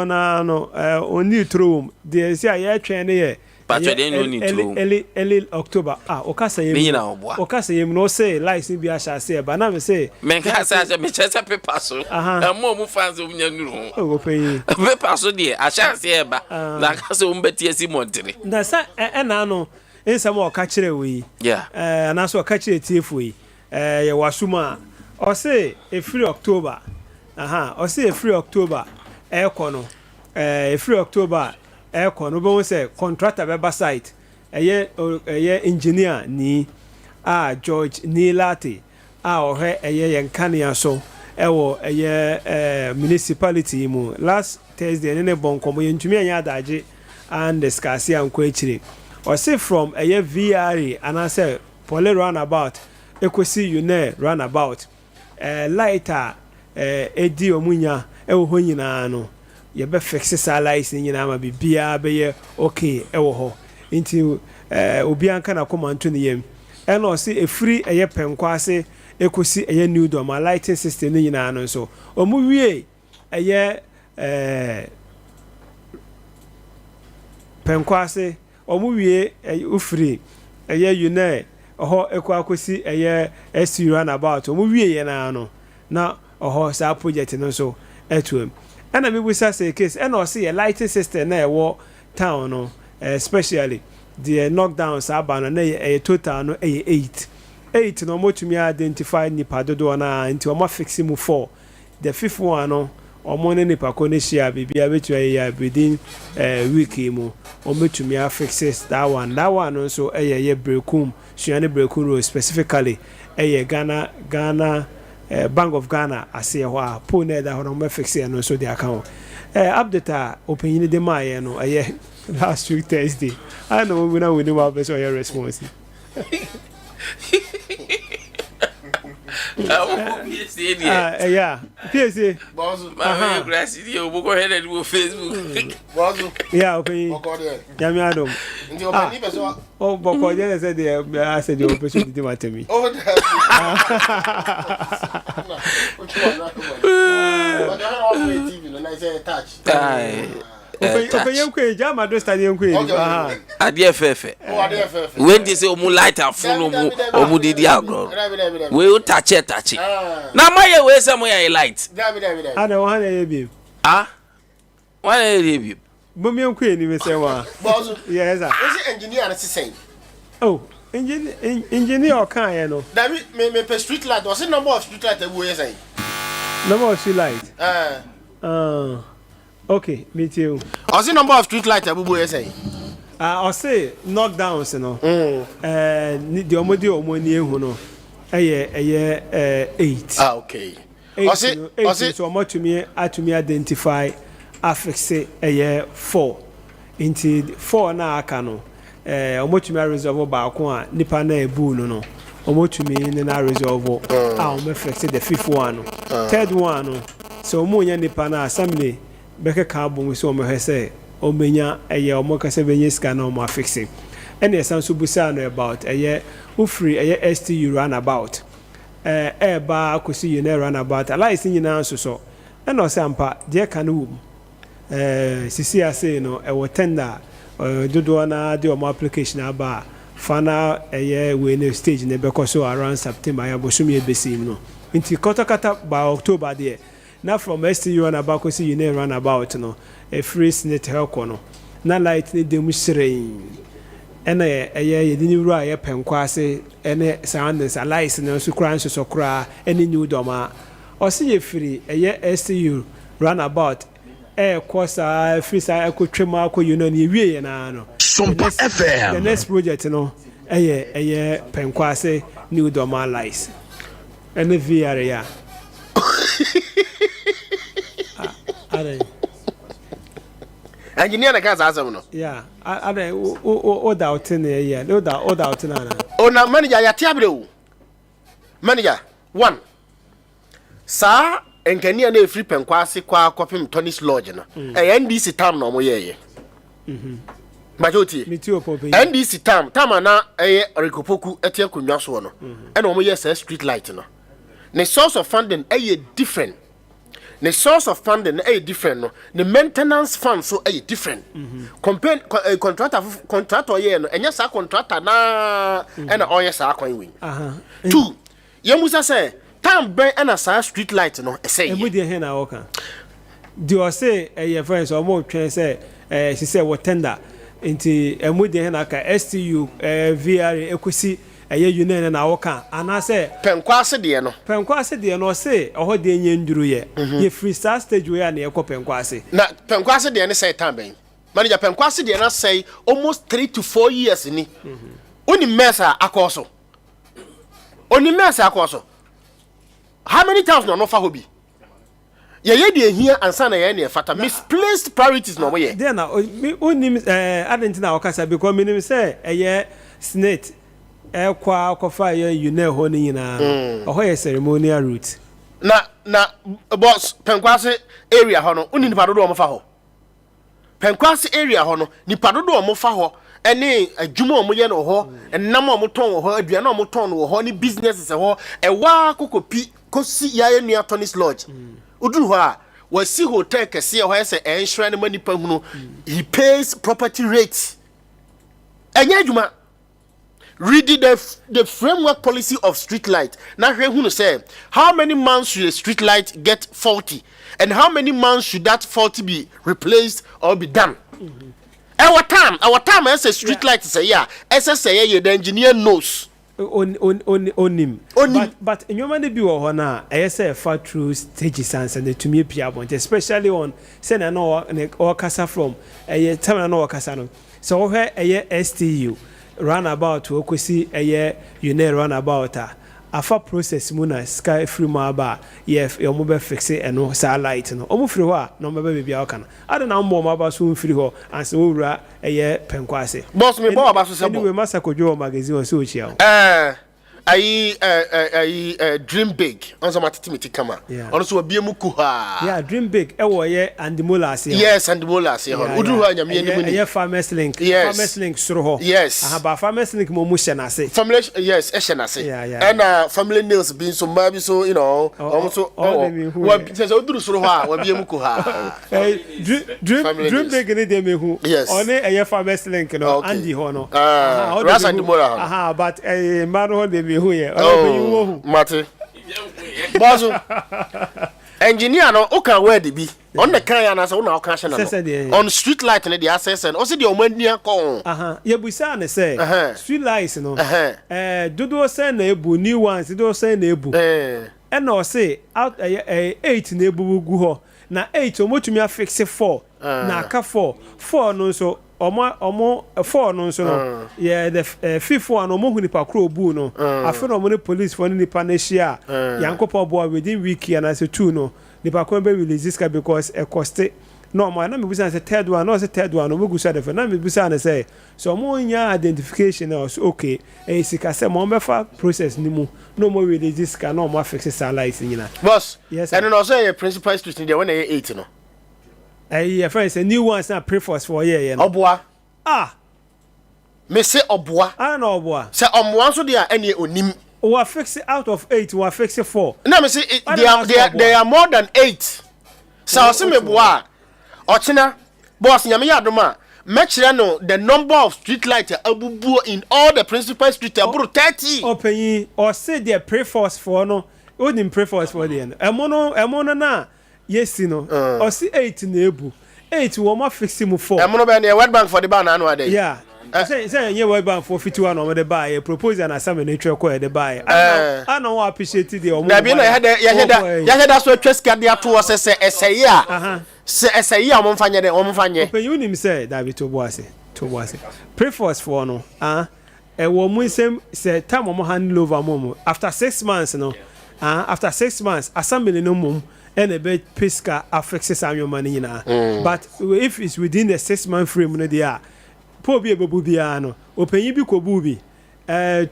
na no oni trom de say aye twene ye early October okasa yem okasa yem no say license bi asha say ba na me say men ka say me chese paper so mo mu fans o nya nuru o peyi paper so de asha say ba na ka say o mbeti asi montere na sa na no ensam o ka kire we na so o ka kire tiefu yi ye wasuma o say free October o say free October ekono free October no be say contractor be site engineer ni George ni lati ohe yenkania so ewo municipality mu last Thursday ne bonkomo yentumi anya adaje and discuss ya nko akire o say from VRE and I say Pole roundabout ekosi une roundabout lighter edi omunya ewo ho nyina no ye be fixe salaries ni nyina ma bibia be ye okay ewo ho nti obi anka na komanto ne yem e no se efiri eye penkwase ekosi eye new door ma lighting system ni nyina no so omu wie eye penkwase omu wie ufiri eye une oho ekwakosi eye SU runabout omu wie ye na no na oho sa project no so etuem and me busa say case and or see a lighting system na e town no especially the knockdown sabana na a total no 8 no mo tumi identify nipa dodo na nti o ma fix mu 4 the fifth one no o mo ne nipa ko ne share bibia betu ya within week mu o metumi fix that one no so ye breakum Sunyani breakum road specifically Ghana Bank of Ghana ase ho po na da ho me fix e no so the account update opinion de my no last week Thursday I know we now we know our best your response yeah PSA boss my grass you go ahead and do Facebook boss yeah opinion ya mi adom ndi opinion be so oh boko je say the I said your person did matter me oh opinion ko jama do stadium ko ade fefe when they say omu light and phone omu didi agro we o touch na maye we say mo ya light ana wa na ye bi wa na ye bi bo mi enko ni me say wa boss yes sir is engineer na say oh engineer kan ye no that me per street light was the number of street light we say number of street light okay me too was the number of street light we say I say knockdowns no the omodi ehu no eye 8 okay I say so much to me identify affix eye 4 into 4 na aka no omotumi resolve ba ko a nipa na ebu no omotumi na resolve o fix the fifth one third one so omonya nipa na assembly beke ka bo so mo hese omenya eye omokase benye ska na o fixing and esan so busa no about eye ufree eye STU runabout ba akosi you na runabout allies nyina so and o sampa je kan wo sisi ase no e wo tender dodo na de o application aba fana eye we no stage na be so around September ya bosumi ebesim no nti kota by October there na from STU runabout akosi you na runabout no a free snit helko no na light ni dem shreen ena eye yedini wuru aye penkwase ene soundness allies na so kran so kra ene new doma o se ye free eye STU runabout kosa free sa ekotwema akọ you know ni wie na no Sompa FM the next project no eye penkwase new doma allies ene VR ya engineer na gas asem no yeah o doubt na yeah o doubt na na manager ya tiabre o manager 1 sa engineer na free penkwase kwa kopim Tony's lodge no NDC tam no mo yeye majoti NDC tam na rekopoku etie konwa so no e na mo ye street light no the source of funding different the source of funding is different no the maintenance fund so is different compare contractor here no enya sa contractor na and oye sa kwan wen two yemusa say time ben and sa street light no say emu de he na woka di o say your friends o mo twen say she say what tender into emu de he na ka STU VR ekosi union na woka ana say penkwase de no say oho de nya nduru ye ye free star stage we na ye ko penkwase na penkwase de ne say time ben manager penkwase de na say almost 3 to 4 years ni oni mesa akoso how many times no fa hobi ye de here ansa na ye na fata misplaced priorities no ye there na oni adentina wakasa because minim say snake kofa ye ho ni nyina oho ye ceremonial route na boss penkwase area ho no oni nipa dodo o mo fa ho penkwase area ho no nipa dodo o mo fa ho ene adwuma o mo ye no ho enam o mo ton ho aduana o mo ton no ho ni businesses ho ewa kokopi kosi ya ye nua Tony's Lodge uduru ho a wasi hotel kese ho ese enhwere ne manipa hunu he pays property rates enye adwuma read the framework policy of street light na hwe hunu say how many months should a street light get faulty and how many months should that faulty be replaced or be done our time as a street light say yeah say the engineer knows onim but nyoma bi wo ho na say fa through stages and to me pia point especially on say na no kasa from time na no kasa no so wo he STU runabout okosi union runabout afa process mu na sky free ma ba yo mo be fix e no sa light no omo free ho a no me be bia aka na ade na mo ma ba so free ho anse wo wura penkwase boss me ba ba so se bo anyway masakojo magazine o so chia dream big on some activity kama on so bia mu ku ha dream big wo ye and molas yes and molas uduru ha nyame ni mu ni farmers link suru ho yes ba farmers link mo mu shena se family yes shena se and family nails being so maybe so you know almost what says uduru suru ha wa bia mu ku ha dream big ni de me hu one farmers link no Andy ho no ras and mola but man ho de who ye mate bazo engineer no o kan word bi on the kan ya na so na o kan hye na on street light ne the access and o se the o mania ko ye busa ne say street lights no dodo say na ebu new ones dodo say na ebu e na o say out 8 na ebu gu ho na 8 o motumi afix 4 na aka 4 no so omo 4 no so no the fifth one omo hu nipa kro bu no afi no omo police for nipa na hia yankopo boy within week and as 2 no nipa ko be release this because e cost no ma na me busa say third one no say third one omo gusa de na me busa na say so omo nya identification na so okay e sika say mo be fa process ni mu no mo release this ka no mo fix sa license nyina boss yes and no say principal street there when 8 no your friend say new ones na pray for year oboa me say oboa no oboa say omwan so there any onim we fix it out of 8 we fix it 4 na me say they are more than 8 so say me boa ochina boss nyame yadoma me kire no the number of street light abubu in all the principal street aburu 30 open or say they pray for no onim pray for there emono na yes no or see 8 na ebu 8 we ma fix him 4 emono be na World Bank for the ban anu ade yeah say ye World Bank for 51 no the buy propose an assignment nature ko the buy I know appreciate the omo na be na ya heda so atweska de ato wo se eseye a se eseye a mo mfanye open you nim say David to boase pray for us for no wo mu sem say time mo handle over mo after 6 months no after 6 months assembly no mum and a bit pesca affects your money but if it's within the 6-month frame no dia po bi ebubiano open yi bi ko bubi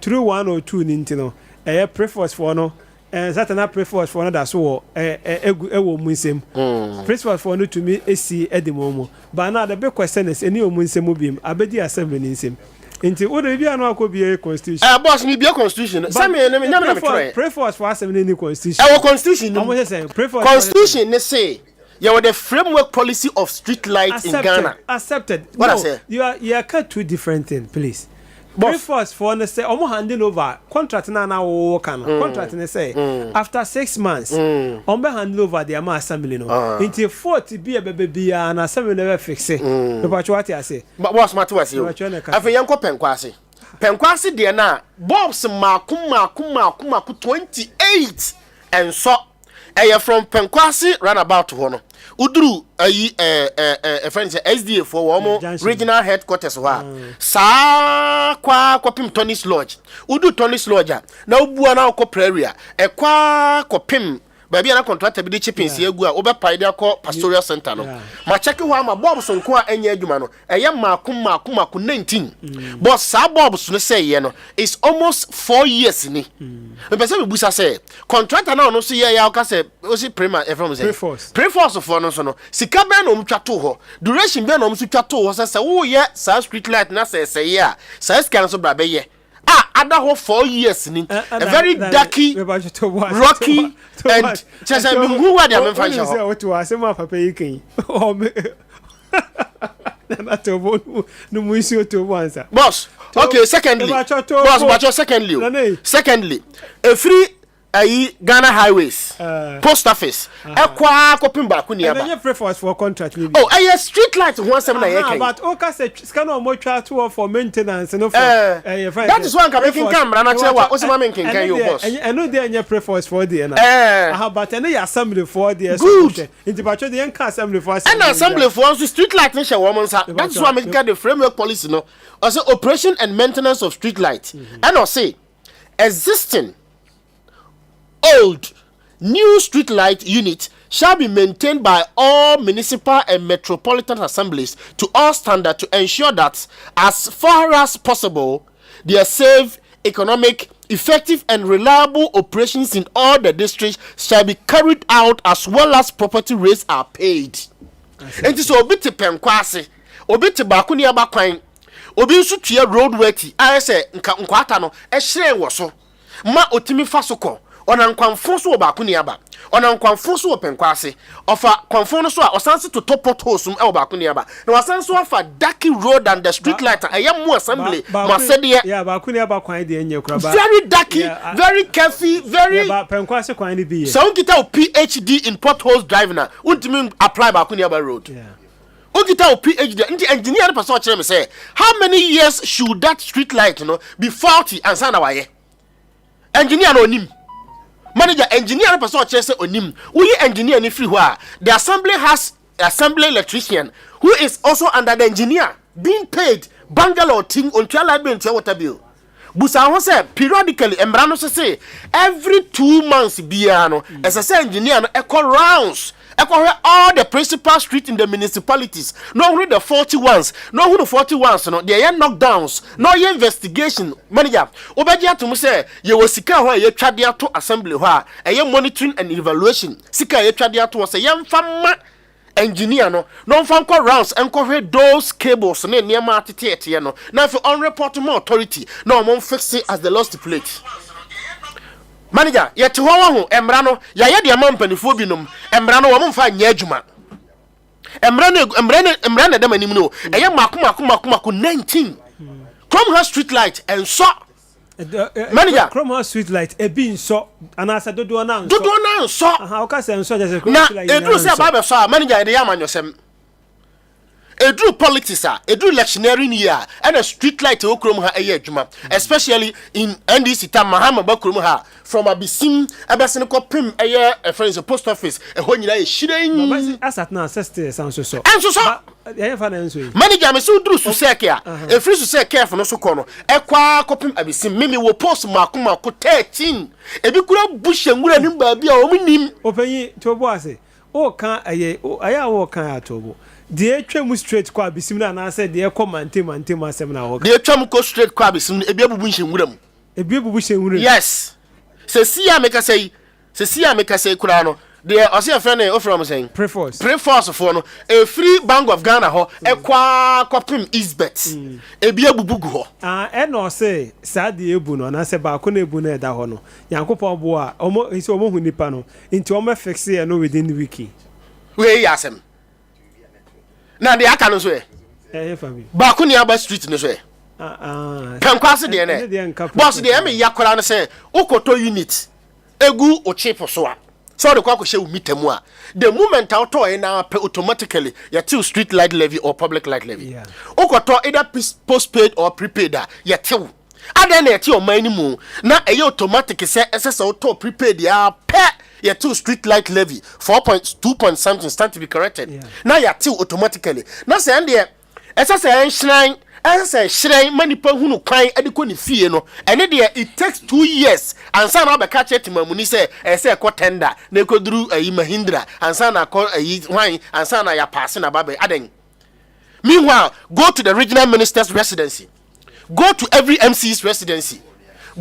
through 1 or 2 nintino preforce for no Satana preforce for no da so ewo munsem preforce for no to me esi edimomo but now the big question is any omunsem bim abedi assembly nsem Inti wo de bia no akobie constitution. Boss me be constitution. Say me nyam na try. Pray for us for us any constitution. Our constitution. Omo say pray for constitution ne say you have the framework policy of street lights in Ghana. Accepted. What I say? You are two different things, please. Pray for us for say omo handing over contract na wo kan. Contract ne say after 6 months omo handle over the ama assembly no. Inti 40 be bia na assembly never fix it. Me pa what I say. But what's matter was you? Afi yanko penkwase. Penkwase de na Bobs maku 28 and so from Penkwase runabout ho no. Uduru ayi friend say SDA for wo regional headquarters wa sa kwa kopim Tony's Lodge udu Tony's Lodge na ubua na ko praria kwa kopim baby na contractor bi di chippings egu a obepai de akọ pastoral center no ma check ho ama Bobs nko a enya adwuma no eye maku 19 but sa Bobs no say ye no it's almost 4 years ni me pese me busa say contractor na no so ye ya ka say o si prima from say preforce for no so no sika be na omtwa to ho duration be na omso twa to ho say wo ye sa street light na say ye a sa scan so bra be ye other whole 4 years ni a very darky rocky and just who were the men say what to say my papa yikin o me na to no mu isi o to answer boss okay secondly a free Ghana highways post office ekwa kopim ba kuni aba and pray for us for contract maybe street light 17 na yake but okay say scan on more to for maintenance no for that is one making camera na chewa o se ma making can you boss I know they any pray for us for there na but any assembly for there good into ba cho the assembly for us and assembly for us street light na share woman sa that is why making the framework policy no also operation and maintenance of street light and I say existing old new street light unit shall be maintained by all municipal and metropolitan assemblies to all standard to ensure that as far as possible they are safe, economic, effective and reliable operations in all the districts shall be carried out as well as property rates are paid. And so obi te Penkwase obi te bakuni abakwan obi nso tua road work I say nkwata no e hire wo so ma otimi fasoko ona nkwanfo so ba kuni aba ona nkwanfo so Penkwase ofa kwanfo no so a osanse to top potholes e ba kuni aba na wasanse ofa darky road and the street light ayam assembly masede yeah ba kuni aba kwan de enye kura ba very darky very careful very ba Penkwase kwan ni bi so unkita PhD in potholes driving na untimi apply ba kuni aba road unkita PhD nti engineer person o kire me say how many years should that street light be faulty and sana waye engineer no nim manager engineer person say onim we engineer ni free ho the assembly has assembly electrician who is also under the engineer being paid Bangalore thing on trial bill to water bill busa ho say periodically emra no say every 2 months bia no as I say engineer no echo rounds all the principal street in the municipalities no who the 40 ones no who the 40 ones no they are knockdowns no investigation manager obeji atum say ye wasika ho ye twade ato assembly ho a ye monitoring and evaluation sika ye twade ato say ye mfama engineer no mfanko rounds enko those cables na niam atete no na for on report more authority no mo fix it as the law stipulate. Manager yet ho emra no ya ye de amampanifo binom emra no wo mfa nya adwuma emra na dem anim no eye maku 19 Chrome street light and so manager Chrome street light e bi nso anasa dodo na nso aha o ka se nso just Chrome street light na edru se ba be so manager de yamanyosem edru politics edru electioneering year and a street light o Chrome ha eye adwuma especially in NDC time Mahama ba Chrome ha from Abisim abesen ko pim eye friends post office e ho nyina e shiren asat na assist sound so eye fa na nso manager me so dru su seke e free su seke for no so ko no e kwa ko pim Abisim mimi wo post mako 13 e bi kura bushe ngura nim ba bia o munim opanyi to bo ase o kan eye wo kan atobo de etwam straight kwa Abisim na na say de commandem asem na wo de etwam ko straight kwa Abisim e bi abubu nhyenwura mu e bi abubu nhyenwura yes se sia meka say kura no The Osia friend from saying Preforce for no a free Bank of Ghana ho e kwa kopim Isbet e bia bubugu ho e no say sadi ebu no na se ba ko na ebu na eda ho no Yankopon bo a omo isi omo hu nipa no nti omo fix e no within the week we yasem na de aka no so fabi ba ko ni aba street no so Penkwase de ne boss de me yakora no say ukoto unit egu o chip so a so the kwako she umitamu a the moment auto e na pay automatically ya till street light levy or public light levy ukoto either postpaid or prepaid a ya till adan na ti o man ni mu na e automatic say ss auto prepaid ya pay ya till street light levy 4.2 point something stand to be corrected na ya till automatically na say ende ss shrine say shrine manipa hunu kwan adiko ni fie no ene de it takes 2 years ansa na be catch it mamuni say say ko tender na ekoduru ayi Mahindra ansa na ko ayi hwan ansa na ya pass na babe aden. Meanwhile, go to the regional minister's residency, go to every MC's residency,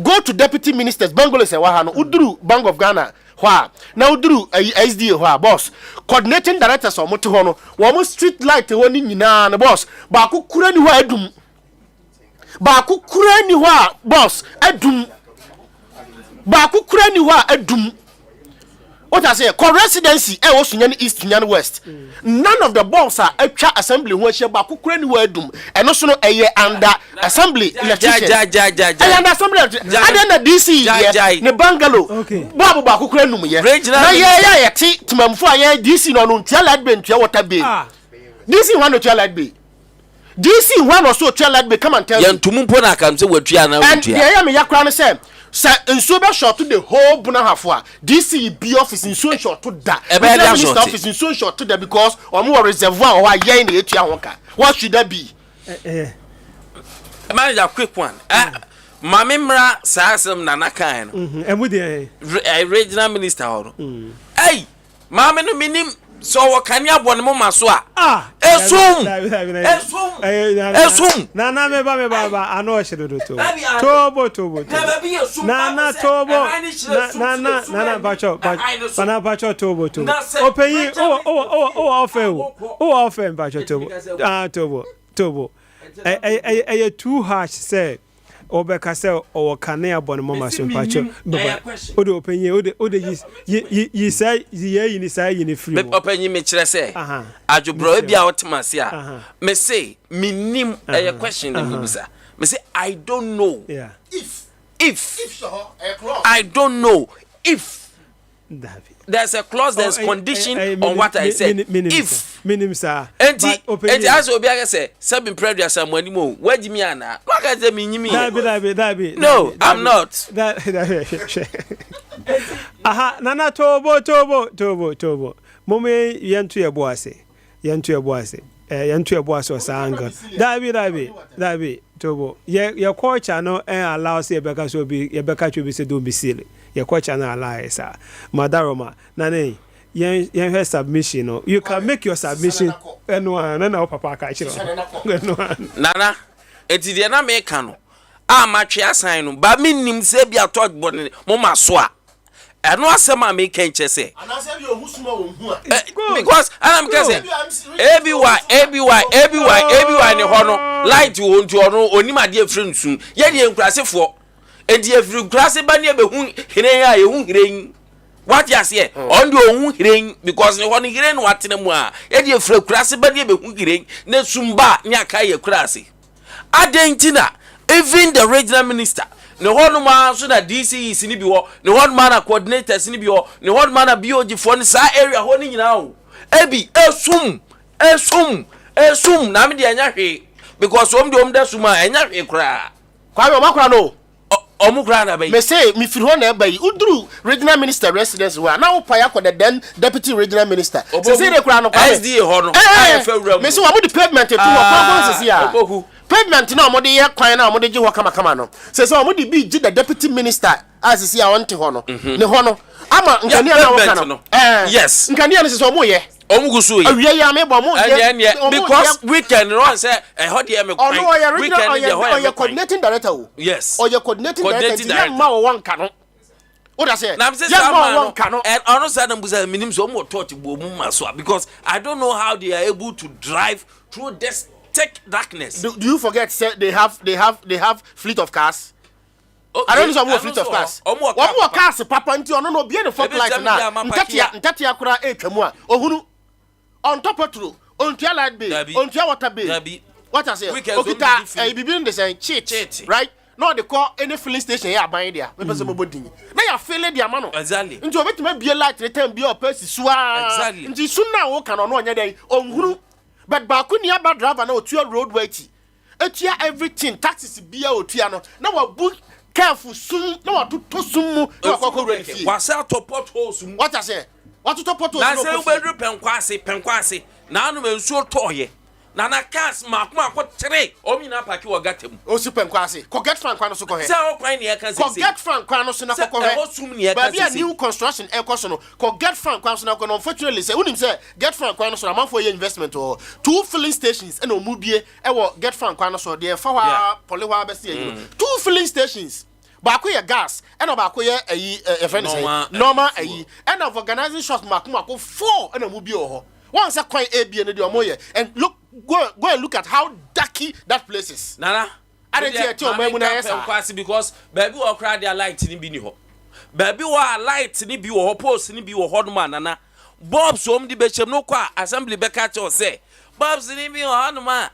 go to deputy ministers Bangolo say wa ha no uduru Bank of Ghana hwa na uduru SDA hwa boss coordinating directors o moto ho no wo street light woni nyina na boss ba ku kura ni hwa adum ba ku kura ni hwa boss adum ba ku kura ni hwa adum what I say co-residency e wo Sunyani East Sunyani West none of the boss are atwa assembly ho ahia ba ku kura ni hwa adum eno so no eye under assembly electrician under assembly under DC ne bungalow babu ba ku kura num ye na ye ti timamfo aye DC no no ntia light bay ntia water bay DC one no ntia light bay DC one also ntia light bay come and tell me yantumpo na kam se watua na watua and ye me yakra no say nso be short to the whole bunahafo a DC be office nso short to da minister office nso short to da because omo reservoir o aye na etua hoka what should that be manager quick one mama mra sasem na nakan no emu de regional minister ho hey mama no minim so wakani abone mo maso a esum na me ba ano hyedo tobo na tobo na bacho tobo opeyi o ofen bacho tobo too harsh say obeka say o kane abone mo maso mpacho ode openye ode yi say yi ni say yi ni free openye me kire say adwobro bia otemase a me say minim a question na mibisa me say I don't know if I don't know if there's a clause, there's condition on what I said. If minim sir, and as Obiaga say, seven previous someone more. Where do me ana? Look at them in me. No, I'm not. Aha, nana tobo. Mome yantu ya boase. Yantu ya boase o sanga. Dabi tobo. Ye coach no allow say beka so be ye beka chu be say do be silly. Ye coach na allow sa. Madaroma nane yen her submission no. You can make your submission na papa ka chiro. Nana enti de na me ka no. Matwe asan no ba minnim se bia touch body mo maso a. Eno asema me kan che say. Anase bi ohusuma wo hu a. Because I'm say ABY ne ho no light wo ntu ono onimade afri nsu. Ye de enkurasefo enti afri kurase ba ne be hu hiren a ye hu hiren. What you say? On the own hearing because the one hearing what in the moa. Eddie a free crassy body be hearing, ne sumba nyakaya crassy. Adentina, even the regional minister. No one man so that DC is in Ibiwo, no one man a coordinator in Ibiwo, no one man a BOG for the area holding now. Ebi, esum, Nami de because one the omda suma and yaki cry. Kwame Makra no. Omugrana bay. Me say me firi ho na bay udru regional minister residence wa na opaya ko the then deputy regional minister. Say dey kura no kwa. SDA ho no. I fe wura. Me say wa mo di pavement to wa kwa ya. Pavement na mo de ye kwan na mo de je ho kama no. Say wa mo di bi ji the deputy minister as see ya wonte ho no. Ne ho no. Ama nkania na wo kana. Yes. Nkania no say mo ye. Omugusu ye. Awie ya me bo mo ye. Because weekend run say ho de me kwan. Weekend ye coordinating director o. Yes. Or your coordinating director ya ma wo wanka no. What I say? Now I'm saying and honestly, I'm saying some more thought because I don't know how they are able to drive through this thick darkness. Do you forget? Say they have fleet of cars. Okay. I don't know some more fleet of cars. One more cars, Papa. Until no be the fuck light now. Ntatia kura etwamua. Ohunu on top petrol, on tia light bill, on tia water bill. What I say? Okita, bibi in the same cheat, right? No, they call any filling station here buying there. We person body. Now you feeling the amount. Exactly. Into a bit be a light return be a person swa. Exactly. Into soon now walk on one day on group. But Bakunia bad driver now to your road weighty. Etia everything taxes be a tiano. Now a book careful soon. No to soon. What's out to potholes? What I say? What to potholes? I say penquasi. Now no so toy. Nana cast mark what three. Omina Paki or got him. Oh, super quasi. Forget Frank Quanos. Forget Frank Quanos. Baby, a new construction air question. Forget Frank Quanos. Unfortunately, say, wouldn't say, get Frank Quanos a month for your investment or 2 filling stations and no movie. Get Frank Quanos or dear for Poliwa Bessie. 2 filling stations. Bakuya gas and Bakuya a friend normal and of organizing shops Mark 4 and a movie. Once a quite A B and the Omoye and go and look at how dirty that place is. Nana, I didn't tell you because baby will cry their light in Biniho. Baby will light in the or post in the hot man, Nana. Bob's home the bishop no qua assembly Beccato or say. Bob's in the Hanuma.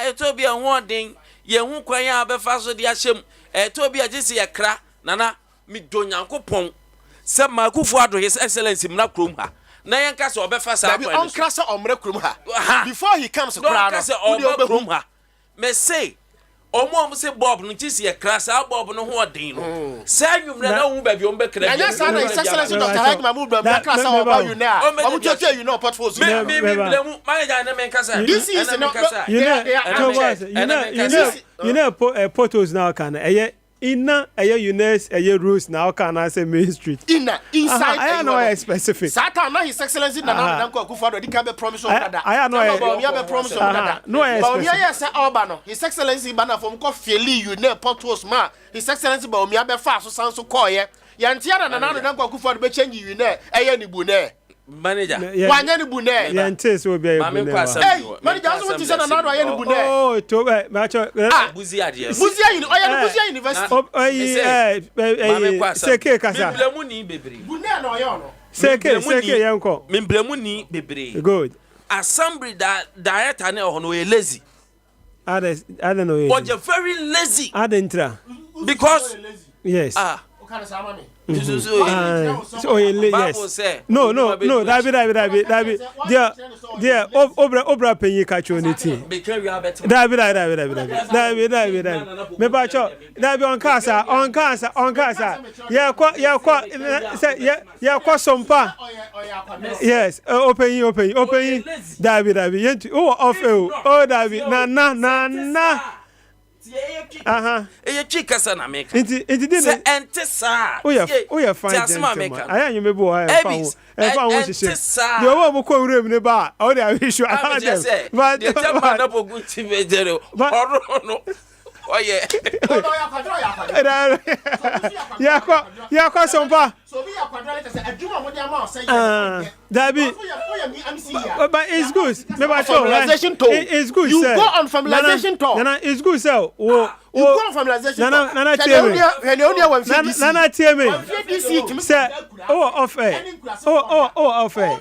It will be a warning. Ye won't cry out before the Ashim. It will be a jissy a cra, Nana, me don't yanko pong. Some Makufuado, His Excellency Mnakrumha. Na yanka so obefa sa point on krasa omre krum ha before he comes to crown ha me say omo say Bob no tisi e krasa Bob no ho odin no say nwumre na hu ba bi o be kra na say na excellence Dr. Hagman mu ba krasa oba you na omo tete you know portfolio me blemu manager na me kasa this is no you know photos now can Inna Eunice rules now can I say Main Street. Inside I know specific. Satan now His Excellency Nana Nanko Akufo-Addo the can be promise on that. I know be promise on that. No yes say Obano. His Excellency Bana from ko feli you ne portos ma. His Excellency ba omi abe fa so san so call ye. Yantia na Nana Nanko Akufo-Addo be change you ne ni bu ne. Manager. Wanya ni bu ne. Yantes will be a manager also want to say Nana Wanya ni bu ne. Oh, to macho. Buzia dia. Buzia University. Seke kasa. Memblemu ni bebre. Bu ne na oyo no. Seke yanko. Memblemu ni bebre. Good. Assembly director na no lazy. I don't know. But you're very lazy. Because yes. So yes. No. David. There. Obra penye kacho niti. David. Me bacho. David on casa. Ya kwa Sompa. Yes. Open. David. Yentu. Oh David. Na. E chika sana meka. Inti se ente sa. Oya fine gentleman. Aya nyeme bo ha fa won hihye. De owo mo ko wure mi ne ba. O de awishu adam. But the tema na pogu ti mejere. Oro no. Oye. Ya kwa Sompa. So we are quadrate say aduma mo dey am say Dabi. But it's good. Familiarization tour. It's good. You go on familiarization tour. Nana, it's good, sir. You go on familiarization tour. Nana, tell me. Sir, off air. Off air.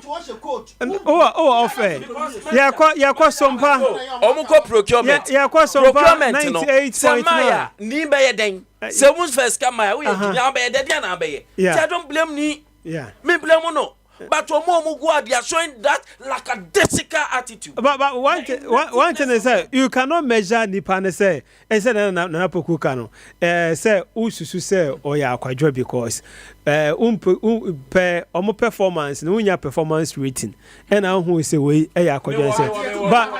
Ya kwa Sompa. Omuko procurement. Ya kwa Sompa 98.9. Ni be den. Se mun first come my we ya be dey na be. I don't blame ni. Yeah. Me blame no. But they are showing that lackadaisical attitude. But one thing is that you cannot measure Nipane say, and say na pokukano. Say ususu say oya kwadwo because omo performance no nya performance rating. And now who say we eya kwadwo say. But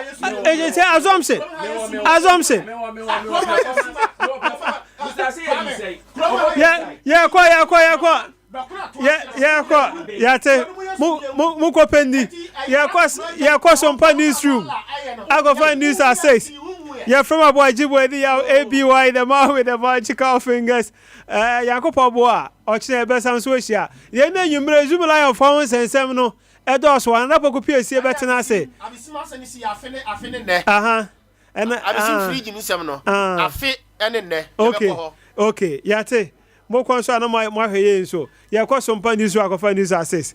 it say assumption. Yeah, kwa. Yeah, Muko Pendi. Yeah, Sompa newsroom. I go find news at 6. Yeah, from a boy Jibo ABY, the man with the magical fingers. Yakopo Boa, Ochne Besam Swisha. Ye may you resume of phones and semino. Edos one up a copy, see better than I say. I'm in there. And I'm free in seminal. I fit and in there. Okay, Yate. More concern on my hair so. Ya got some panties to find his access.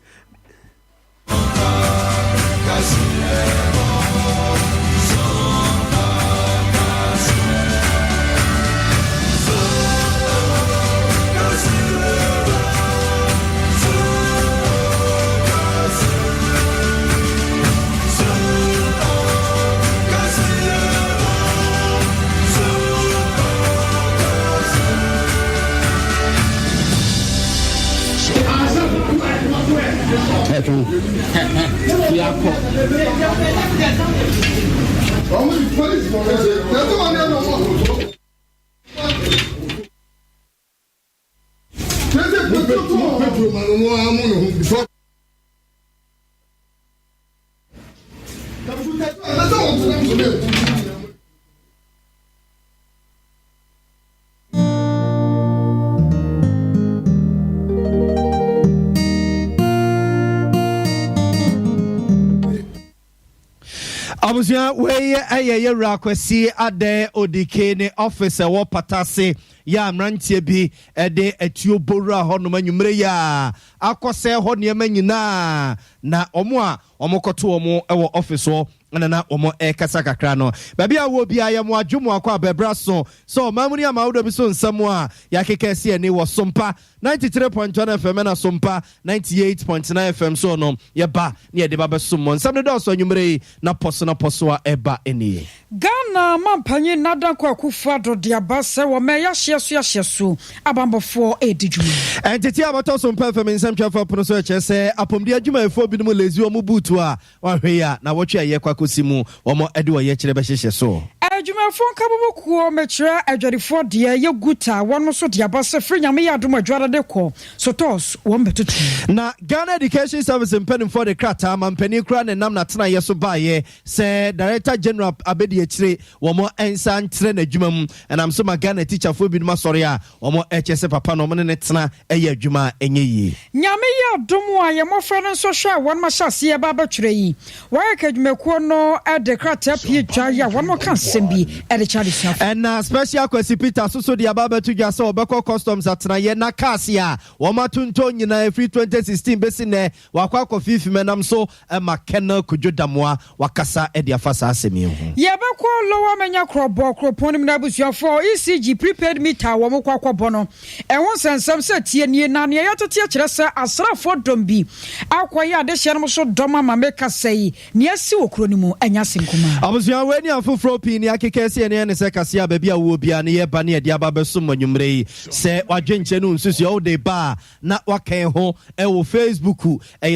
Abusia we ayeye rakwesi ade odike ne officer wo patase ya mrantie bi ede atuo borura ho no manwumre ya akose ho ne manyina na omo a omokoto omo ewo office ho na omo kasa kakra no baby awo bia ya mo adwumo akwa abebra so mamuni amawdo bi so nsamo a ya kekese ene wo Sompa 93.1 FM na Sompa 98.9 FM so no ye ba ne ye de ba besom nsam ne do so anwumre na poso a eba eni Ghana mampanye nada kwa kufa do dia ba se wo me ya hyeso abambofo edidwuma entity abato Sompa FM nsam twafa pono so che apomdi adwuma efo bi no lezi o mu butu a wahwe ya na wotwe ye kwa kosimu omo ede wo ye kire be hyehye so adwumafo kabobokuo mekire adwarifo de ye guta won so dia ba se fri nyame ya adom adwara de ko so tos wo mbetutu na Ghana Education Service mpeni for the krata mampeni kura ne nam na tena ye so ba ye se Director General abedi ekire wo mo ensa ntre na adwuma mu and am so ma Ghana teacher fo bi no sori a wo mo echese papa no mo ne tena eye adwuma enye yi nyame ya adom a ye mofra no so hwa won ma hyase ye ba batwere yi wa ka adwumakuo no ade krata pie twa ya won mo kan sembi ede chade saf and special kwesi Peter so de ababa to dwa so obeko customs atena ye na kasi a wo ma tunto nyina free 2016 besi ne wakwa kofifi menam so ma Kenel Kujodamwa wakasa ede afasa asemi ho ye beko lowa menya krobo kroponim na busuafo ECG prepaid meter wo mokwa kwabo no won sansam se tie nie na ne yatete akire se asrafo dombi akwaye ade hye no so doma ma meka sei ne asi wokro ni mu anya senkuma abusua weni afofro pi ni akekese ne se kase a baabi a wo bia ne ye ba ne ade aba besom anwumre se wadwenche no nsusu o de ba na wakan ho wo Facebook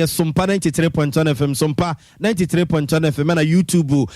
Sompa 93.1 FM Sompa 93.1 FM na YouTube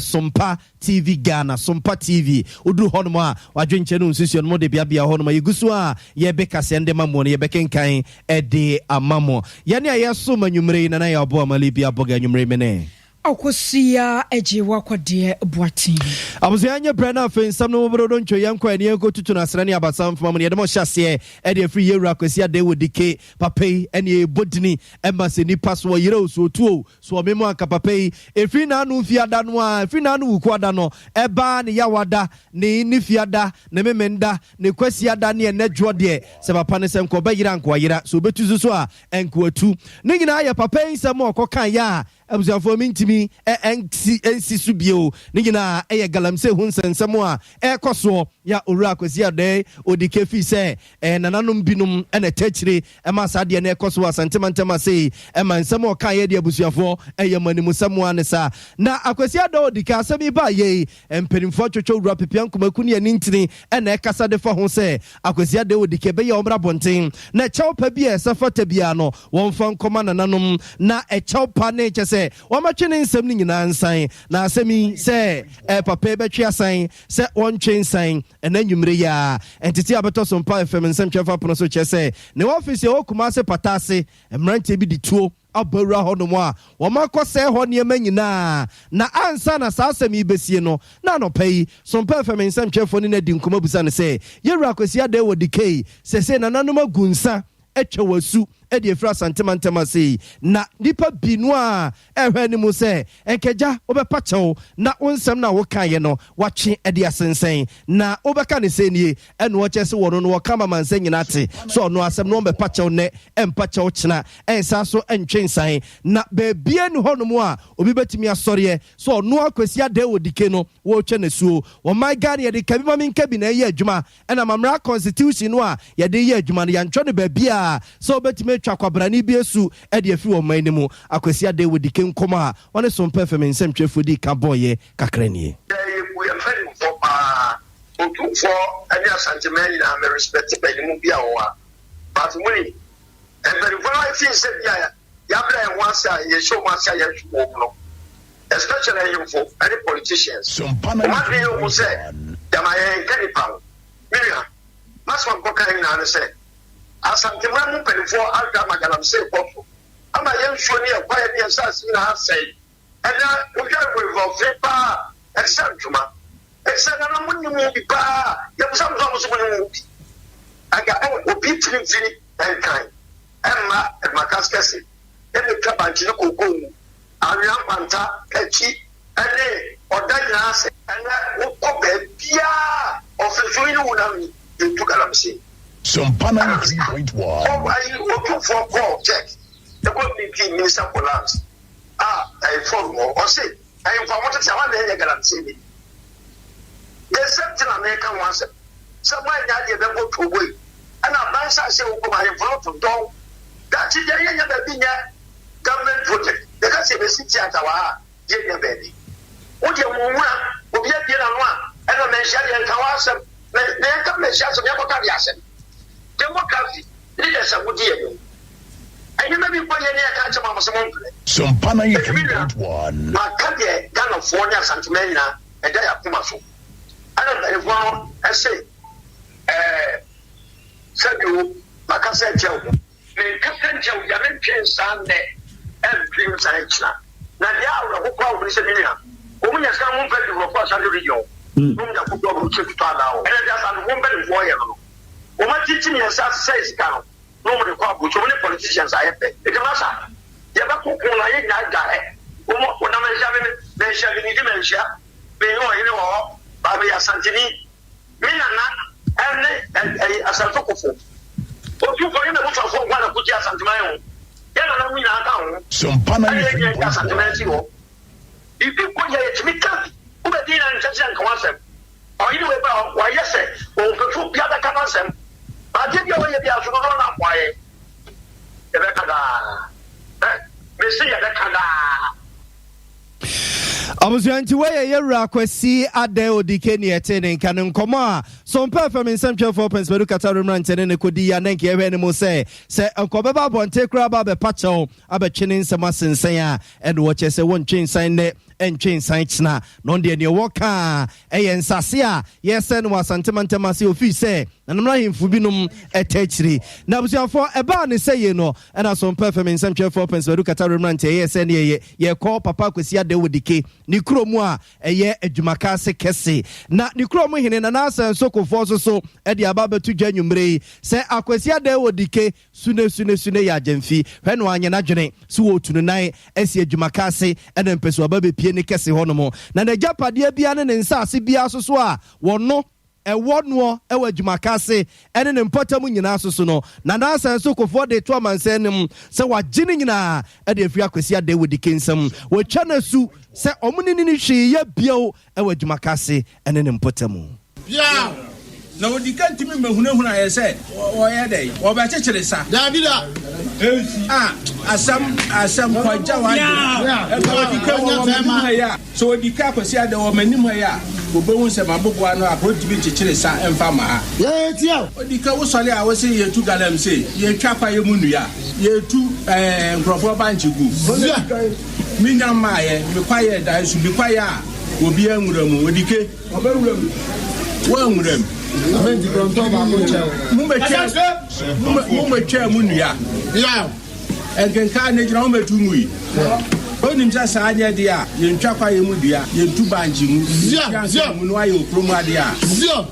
Sompa TV Ghana Sompa TV udu hono a wadwenche no nsusu no de bia hono ma yegusu a ye beka se ndema mo ne ye bekenkan ede amamo ye ne ayeso manwumre na ya obo amali bia boga anwumre mene akosia ejewa kwade boatin abuzanya brana fensam no brodo ncho yankwa ne yanko tutu na srani abasam fama ne demo hyase e de free yeru akosia de wodike papai ene bodini embassy ni paso yere oso tuo so memo aka papai efri na anu fiada no a efri na anu wuku ada no eba ne yawada ne ni fiada ne memenda ne kwasia da ne enadwo de se papa ne sem ko ba yira nko yira so betuzu so a enko atu ne nyina ya papai nsam okokan ya abuzafo mintimi ensi subio nigina eye galamse hunsensem a ekoso ya owura kwasi ade odike fi se nananom binum ena tachire ema sade na ekoso asantemantem sei ema nsem o kan ye de abuzafo eye manimu samwa ne sa na akwasi ade odike asemi ba ye empenimfo twotwo owura pepian komakuni ani ntini ena ekasa de fa ho se akwasi ade odike be ye omra bonten na chawpa bi esafata bia no wonfa nkoma nananom na echawpa ne chese wamatwene nsem ni nyina nsan na asemi se papa betwe asan se wontwe nsan enanwumre ya entity abeto Sompa FM nsem twafa pono so chese ne office e okuma se patase emrante bi dituo abawura hɔ no mu a wɔma kɔsɛe hɔ nneɛma nyinaa na ansa na saa asɛm yi bɛsie no na anɔpa yi Sompa FM nsɛmtwerɛfoɔ no di nkɔmmɔ busa no sɛ yɛwura Kwesi Adan wɔ decay sɛ nananom agu nsa atwa wasu edi efra santema ntema sei na nipa binu a ehwe ni mu sɛ enkeja obɛpa kyɛw na onsɛm na woka ye no watwe edi asensen na obɛka ne sɛ nie ɛno wɔkyɛ sɛ wɔno no wɔka ma mansa nyina te so ɔno asɛm no ɔbɛpa kyɛw ne ɛmpa kyɛw kyena ɛnsa so ɛntwe nsan na beebie ne hɔ no mu a obi betumi asɔreɛ so ɔno Kwesi Adan wɔ dike no wɔtwa ne suo ɔman Ghana yɛde kabi ma minka bi na ɛyɛ adwuma ɛna mamra constitution no a yɛde yɛ adwuma no yɛntwɔ ne beebie a so betumi twa kwabrani bi esu e de afi wo man ni mu Kwesi Adan wɔ dike nkɔm a wɔne Sompa FM nsɛmtwerɛfoɔ di ka bɔyɛ kakranie we are very for otu for any asantment na me respect by the mu bia wo but we and very variety say bia ya bla once ye show once ya show no especially him for any politicians Sompa na we say ya ma ye kanipa mira mas one ko kan na say asantema mu pelifo alga magalam say kofo ama yen sho ni akwa ye asasi na say ana we we for fepa exantuma exana mu ni mu bi pa ye busam so mu bi aga obi tiri enkan emma makaskesi ene kabanti no kokomu awia panta echi ene odanya ase ene okobe bia ofeso ni wonami etu galamse Sompa 93.1. Oh, I looking for call check. The good minister collapse. I inform or say, I inform what I want to guarantee. There's something American wants. Somewhere that you don't go to away. And a man says, I inform from Dong. That's it, I never been government project. The guy said, sit at our Junior baby. What you want, will be a deal on one. And a man shall and Kawasam, then come and shout some Yamakariasan. Democracy, leaders are good here. I never been put any account of Masamon. Sompa 93.1. Macabia, California, Santamena, and they are Pumaso. I don't know, I say, Sabu, Macasa Joe, the Captain Joe, Yamin Sunday, and Prince Aichna. Now, the hour of Opa is a million. Women has come over to Ropas under the Rio. Whom the football will check to now. And that's a woman warrior. Woman teaching yourself says, Cal, nobody called which only politicians I have. It was you have a cook on a guy. When I'm having dementia, they know, Babia Santini, Mina, and a Santocofo. But you for him, for one of Putia Santimayo. Sompa 93.1. If you put your Chimika, who are dealing and touching concept, or you about why yes, or the other concept. I give you away the African why. Abusuanti weye yewura Kwesi Adan odike ne etene kan nkomo a Sompa FM nsɛmtwerɛfoɔ penspedu kata remrantene ne kodi ya nanke ehwe ne mu sɛ nkɔbɛba bonte kura ba be pakyɛw abɛtwene nsɛm asensen a ɛde wɔkyɛ sɛ wɔntwe nsan ne ɛntwe nsan kyena no de ne wɔka ɛyɛ nsase a yɛsɛ no asantema ntema se ofi sɛ nanamra hemfu binom ɛtɛkyiri na abusuafo ɛba ne sɛ ye no ɛna Sompa FM nsɛmtwerɛfoɔ penspedu kata remrantene yɛsɛ ne yɛkɔ papa Kwesi Adan odike ni kromu a ɛyɛ adwumaka se kɛse na ni kromu hene na nasan sokofo so ɛde aba betu dwa nwumre sɛ Kwesi Adan odike sune ya agyenfi hwɛ no anya nadwene so wɔ tunu nan ɛsi adwumaka se ɛna mpeso aba bepie ne kɛse hɔ no mo na n'agyapadeɛ bia ne nsase bia so a wɔno ɛwɔ no ɛwɔ adwumaka se ɛne ne mpɔtam nyinaa so no na nasan sokofo de to amansan nim sɛ wagyene nyinaa ɛde afiri Kwesi Adan odike nsɛm wɔtwa na su sɛ ɔmo ne hwee yɛ biao ɛwɔ adwumaka se ɛne ne mpɔtam bia na odika ntimi mahunahuna ayɛ sɛ ɔyɛ dɛ ɔbɛkyekyere sa daabida asam kwagya wade odika wɔ ya so odika Kwesi Adan wɔ manim ya obehu sɛ maboboa no akrotimi kyekyere sa ɛmfa ma ha yɛtia odika wo sɔle a wo se yɛtu galam se yɛtwa kwa yɛ mu nua yɛtu nkrɔfoɔ banche gu minya maaye me kwaye da su bi kwaye a obi anwuramu odike obawuramu wo anwuram amenti konto ba ko chewo mu betwa mu nua ya enkenka ne gyina ho metu mu yi onim sɛ saa nyɛ de a yɛntwa kwa yɛ mu dua yɛntu banji mu zia mu no ayɛ okrom ade a zia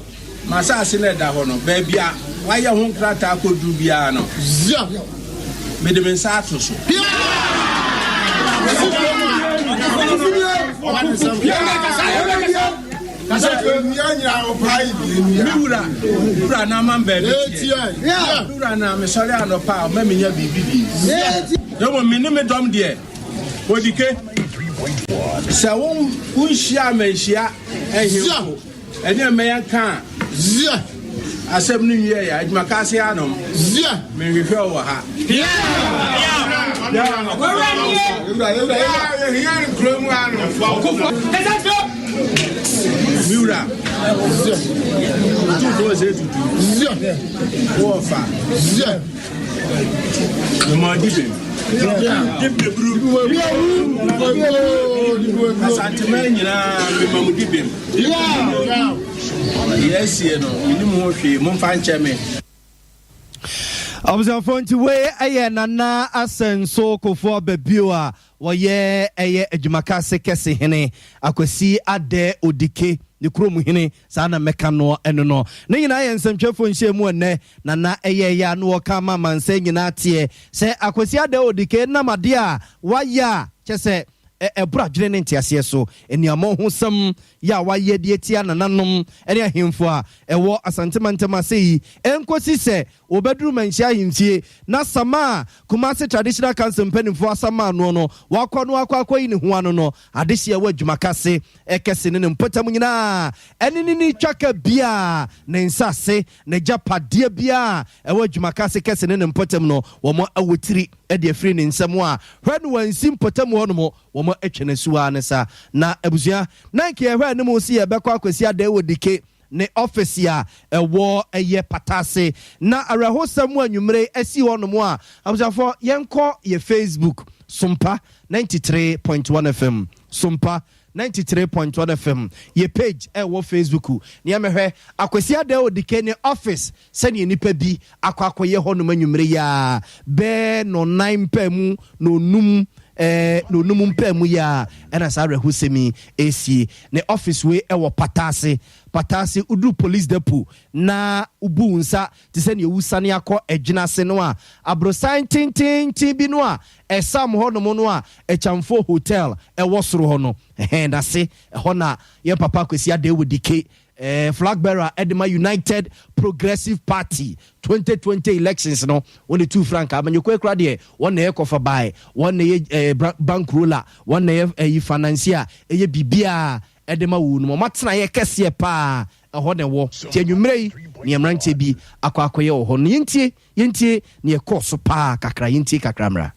masase na da hɔ no baabi a wayɛ ho nkrata akɔdu biara no zia mede me nsa ato so Miura na mamba Miura na me sori anopa me menya bibi yo me ni me dom de odike se won unhia manhia ehiko ene me yanka zia asem ni wie ya adwuma ka se anom zia me hwehwe wo ha Miura Wofa Mama dibe Asantime nyina mama dibe Yes you know ni mo hwe mo fa nche me Observe nti we eye nana asenso kofo babio a woye eye adwumaka sekese hene akwasi ade odike ne krom hene saa na meka no eno no ne nyina ye nsɛmtwefo nhye mu ene nana eye ya no woka ma manse nyina tie sɛ akwasi ade odike namade a waya kyese ebra dwene ne ntiase so eniamo hosam ya waye de etia nananom ene ahemfo a ewo asantemantema sei enkosi se obeduru manhia ahemfie na sama Kumasi traditional council mpanimfo asama no wakɔ yi ne ho ano no adehye ewo adwumakase ekese ne mpotam nyina ene ni twaka bia ne nsase ne japade bia ewo adwumakase kese ne mpotam no wo mo awotiri ede afiri ne nsam a hwɛ no wansi mpotam ho no mo wo mo atwene suwa ne sa na abusua na nke hwɛ ne mo si ebekɔ akwasi ade wodike ne office ya ewo eye patase na arahosam anwumre asi ho no mo a abusafo yenko ye Facebook Sompa 93.1 FM Sompa 93.1 FM ye page ewo Facebook ne amehwe akwasi ade odike ne office se ne nipa bi akwakoye ho no anwumre ya be no 9 pemu no num no numpemu ya ena sa rehusemi esi ne office we ewo patase udu police depot na ubu nsa te se ne ewusa ne akọ ejina se no a abrosan tintin bi no a esam ho no no a echamfo hotel ewo soro ho no da se ho na ye papa kwesi ade wodike flag bearer Edema United Progressive Party 2020 elections no one two frank amanyoko ekra de one na ekofa buy one na bank roller one na financier eye bibia Edema wu no matena ye kese pa ho ne wo ti anwumrei ne amrante bi akwakoye ho no yentie ne ekoso pa kakra yentie kakra mra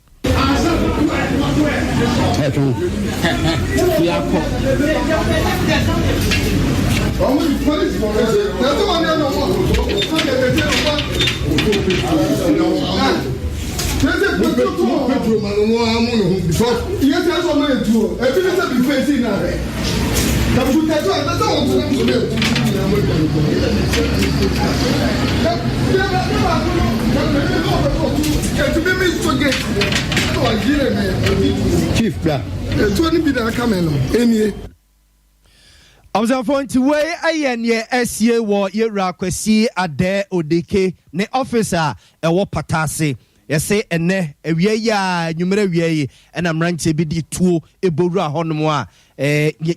Chief bra. Observe nti we ayenye esie wo yewra kwasi ade odike ne officer ewo patase yese ene ewie ya nwumere wie ena mranche bi di tuo ebowura honom a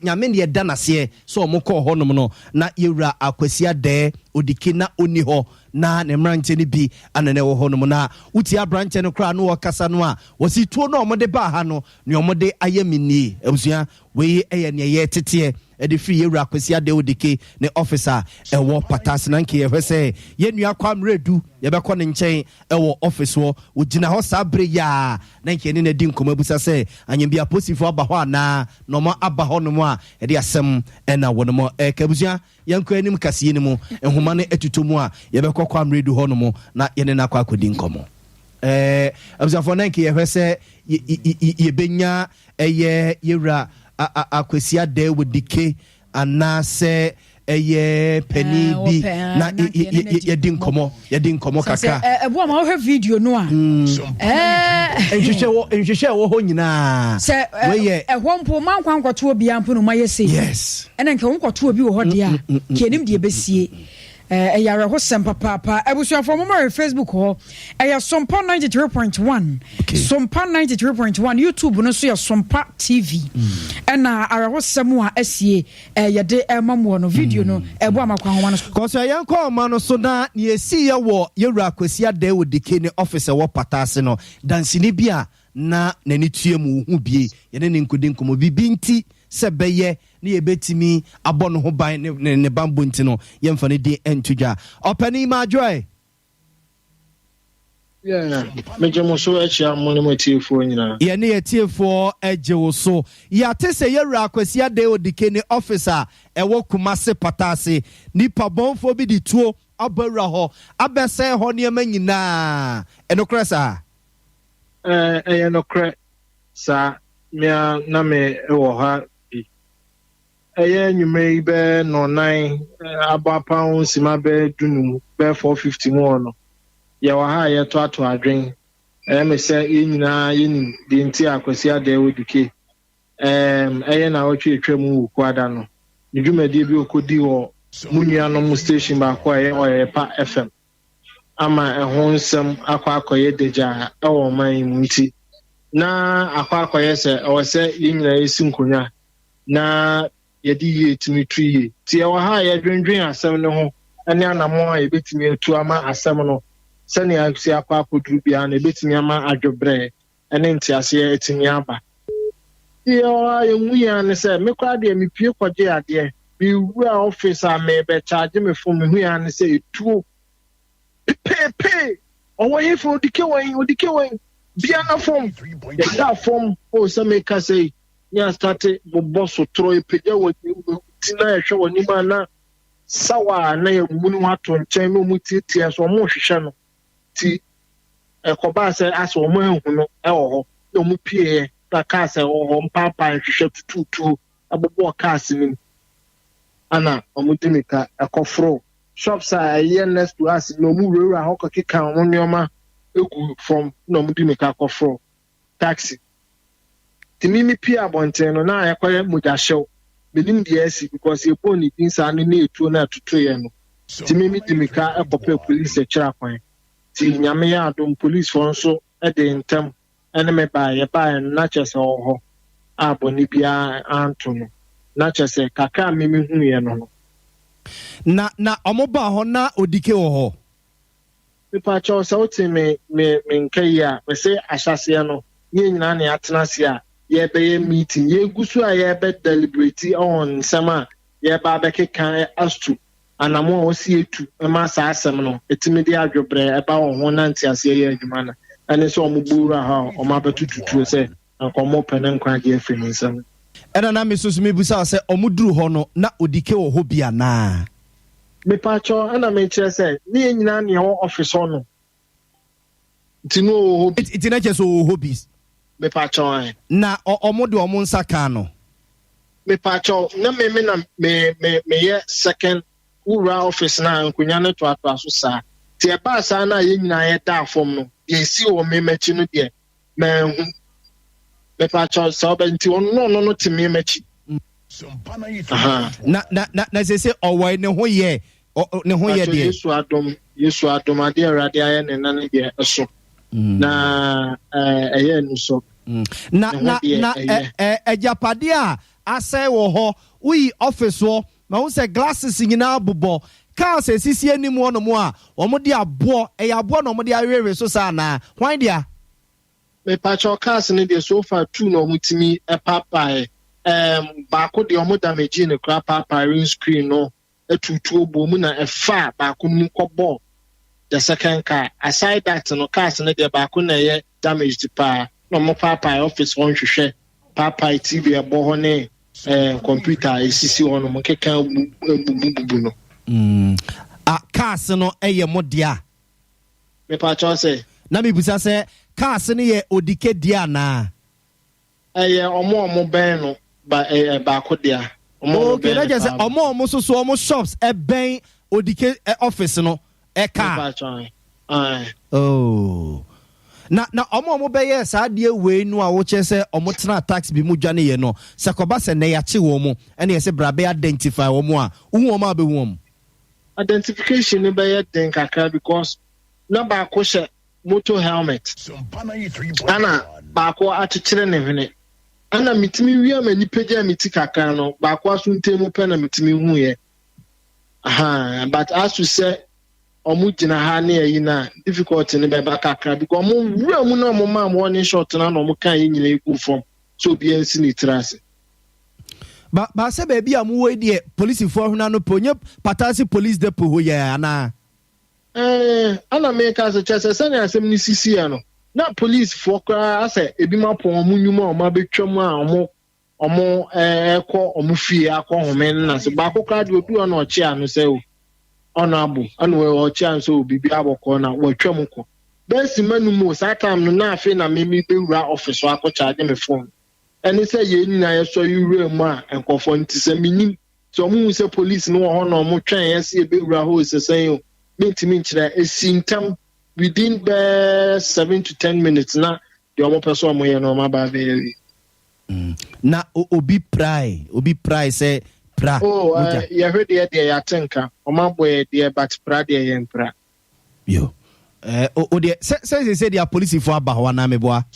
nyame ne da nase so omokọ honom no na yewra akwasi ade odike na oni ho na ne mranche ne bi anene wo honom na uti abranche no kra no wakasa no a wasi tuo no omode ba ha no ne omode ayamini abusua we eye ne ye tete edi free yewra akwasi ade odike ne officer ewo patase na nke ye hwese ye nua kwamredu ye bekọ ne nchen ewo office wo ugina ho sabre ya na nke ne di nkomabusa se anyambia posifo aba ho ana no ma aba ho no a edi asem ena wo no mo kabusua yanko anim kase ni mu ehoma ne etutomu a ye bekọ kwamredu ho no mo na ye ne na kwa akodi nkomo abusafo na nke ye hwese ye benya eye yewra akwasi ade wodike anase ɛyɛ pani bi na yɛdi nkɔmmɔ kakra ɛboa ma wohwɛ video no a nhwehwɛ wɔ hɔ nyinaa sɛ ɛhɔ mpo ma nkwa nkɔto obiaa mpo no ma yɛ sei yes ɛna nka wo nkɔto obi wɔ hɔ deɛ a kianim deɛ bɛsie ɛyɛ awerɛhosɛm papaapa abusuafoɔ momare Facebook hɔ ɛyɛ Sompa 93.1 Sompa 93.1 YouTube no so yɛ Sompa TV ɛna awerɛhosɛm a asie yɛde ɛma moɔ no video no ɛbo amakwa homa no kɔsɛ yɛnkɔ ɔma no so na yɛsi yɛ wɔ yɛwura akwasi ada wɔ dike ne office wɔ patase no dansini bi a na n'ani tue mu hu bie yɛne ne nkodi nkɔmmɔ bibi nti sɛ bɛyɛ ne yɛbɛtumi abɔ no ho ban ne bambo nti no yɛmfa no di ɛntodwa ɔpani ma adwoe megye mo so akyia mo ne matiefoɔ nyinaa yɛne yɛtiefoɔ agye wo so yɛate sɛ yɛwura akwasi ada odike ne office a ɛwɔ Kumase Patase nipa bɔnfoɔ bi de tuo abawura hɔ abɛsɛe hɔ nneɛma nyinaa ɛnokorɛ saa ɛyɛ nokorɛ saa mea na me ɛwɔ ha ɛyɛ nnwuma yi bɛɛ nɔnan abapa ho nsima bɛɛ dunum bɛɛ 450 mu hɔ no yɛwɔ ha a yɛtoato adwen ɛyɛ me sɛ yɛn nyinaa yɛnim deɛ nti akwasi ada wɔ dike ɛyɛ na wɔtwe atwa mu wɔ kuada no ne dwumadie bi ɔkɔdi wɔ mu nuanom station baako a ɛyɛ Ɔyɛpa FM ama ɛho nsɛm akɔyɛ dagya ɛwɔ ɔman mu nti na akɔyɛ sɛ ɛwɔ sɛ yɛn nyinaa yɛsi nkonnwa na yɛde yie tumi tu yie ti ɛwɔ ha yɛdwendwen asɛm no ho ɛne anamo a yɛbɛtumi atu ama asɛm no sɛnea asi akɔduru bia na yɛbɛtumi ama adwobrɛ ɛne nteaseɛ ɛtumi aba yɛmu yɛn ne sɛ mekɔ adeɛ mepie kɔgye adeɛ mewura office a mebɛkyagye me fo mehu yɛn ne sɛ ɛtuo pepe ɔwɔ yɛfo odike wɔn bia na fom yɛda fom sɛ meka sɛ ya starte bobɔ so toro epegya wɔ ti na yɛhwɛ wɔ nima na sawa na yɛmunu ato nkyɛn na ɔmu tietia so ɔmo hwehwɛ no ti ɛkɔba sɛ asɛ ɔmo ahu no ɛwɔ hɔ na ɔmo pie na kaa sɛ ɔwɔ mpaapa nhwehwɛ tututuo abobɔ kaas nim ana ɔmo di mika ɛkɔforo shops a ɛyɛ next to us na ɔmo wura hɔ kɔkeka ɔmo nneɛma egu fam na ɔmo di mika kɔforo taxi Timimi pia bonten no na yakɔyɛ mudahyew menim deɛ asi because yɛbɔ ne din saa no na ɛtuo no atoto yɛ no timimi dimika ɛkɔpɛ police akyira kwan ti nyame yɛ adom police fɔ nso ɛde ntɛm ɛne me yɛbaa no na kyɛ sɛ ɔwɔ hɔ a bɔne biara anto no na kyɛ sɛ kakra mimi hu yɛ no na ɔmo baa hɔ na odike wɔ hɔ mepa kyɛw sɛ wote me nka yi a mesɛ ahyɛseɛ no yɛ nyinaa ne atena ase a yɛbɛyɛ meeting yɛgu so a yɛbɛ deliberate on nsɛm a yɛba bɛkeka astu anamo a wɔsi etu ɛma saa asɛm no etimi de adwobrɛ ɛba wɔn ho nante ase yɛ adwuma no ɛne sɛ ɔmo bura ha ɔmo abɛtututuo sɛ nkɔmɔ pɛ ne nkwagye afiri ne nsɛm ɛna na me soso mebusa sɛ ɔmo duru hɔ no na odike wɔ hɔ bi anaa mepakyɛ ɛna mekyerɛ sɛ ne yɛ nyinaa ne ɛwɔ office hɔ no nti no wɔ hɔ bi nti na kyɛ sɛ ɔwɔ hɔ bi mepakyɛ na ɔmo de ɔmo nsa ka no mepakyɛ na meyɛ second wura office na nkonya ne toatoa so saa ti ɛbaa saa na yɛ nyinaa yɛda afɔm no deɛ ɛsi wɔ memakyi no deɛ manhu mepakyɛ sɛ ɔbɛ nti ɔno no te memakyi na sɛ sɛ ɔwɔ ne ho yɛ deɛ yesu adom adeɛ awurade ayɛ ne nane deɛ ɛso na ɛyɛ no so na agyapadeɛ a asɛe wɔ hɔ woyi office hɔ ma wo sɛ glasses nyinaa bobɔ cars esisi anim hɔ no mu a wɔn de aboɔ ɛyɛ aboɔ na wɔn de awewe so saa na hwan dia mepakyɛ cars no deɛ so far 2 na wɔn timi ɛpapae baako deɛ wɔn damage ne kora papae windscreen no etutuo bɔ mu na ɛfa baako mu kɔbɔ the second car aside that no cars no deɛ baako na ɛyɛ damaged paa na wɔn papae office wɔn hwehwɛ papae tv ɛbɔ hɔ ne computer esisi hɔ no mo keka bubu no cars no ɛyɛ mo dia mepakyɛ sɛ na mebusa sɛ cars no yɛ odike dia na ɛyɛ ɔmo bɛn no baako dia Okay, that just omo so omo shops ben odike office no car. Oh. Na omo be saa de we nu a wo che se omo tena tax bi mu dwane ye no se koba se na ya che wo mo ene ye se brabe identify wo mo a wo mo abewu wo. Identification ni be den kakra because na ba ko she motor helmet. Ana ba ko atchire ne hwene. Ana mitimi wi ama ni pagya miti kakra no ba ko aso ntemu pe na mitimi hu ye. Aha, but as you say omu jina ha na yi na difficulty ne be ba kakra because omu wura mu na omu ma warning shot na no mu kan yi nyina iku form so bi ansi ni trase. Ba se ba bia mu we de police for huna no ponye patasi police depot ho ya ana. Ana make as a chance sani asem ni sisi ya no. Na police for kra ase ebi ma pon omu nyuma o ma betwam a omo ekọ omu fie akọ homen na se ba ko kra de odu na ochi anu se o. Honorable anu we ochi anu so bibi aboko na watwam ko. Ben si manu mo sa time no na afi na me bewura office akọ charge me phone. Eni se ye nyina ye so yure mu a enkofo nti se minim so mu se police no ho na omo twen ye se bewura ho se sen o. Mentimi nkyira esintam within 7 to 10 minutes na the omo person omo ye no ma ba very. Na obi pry say pra. Oh, you heard the idea ya tenka. Omo boy there but pra there ye pra. Yo. O de say the police for aba ho na me boa.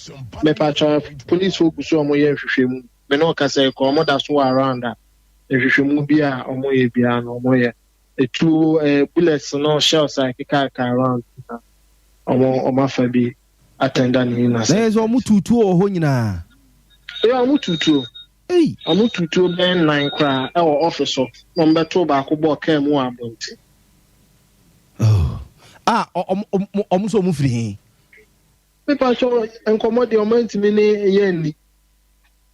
Me pa cha police focus omo ye hwehwemu. Me no ka say ko omo da so around that. Hwehwemu bia omo ye bia no omo ye. Two bullets no shells I can around. Omo fabi attendant ni na. There's omo tutu o ho nyina. Omo tutu. Hey, omo tutu ben 9 kra e wo office of. Mo mbeto ba ko bo ka mu abonti. Oh. Omo so omo free. Me pa so enkomo de omo ntimi ne ye ni.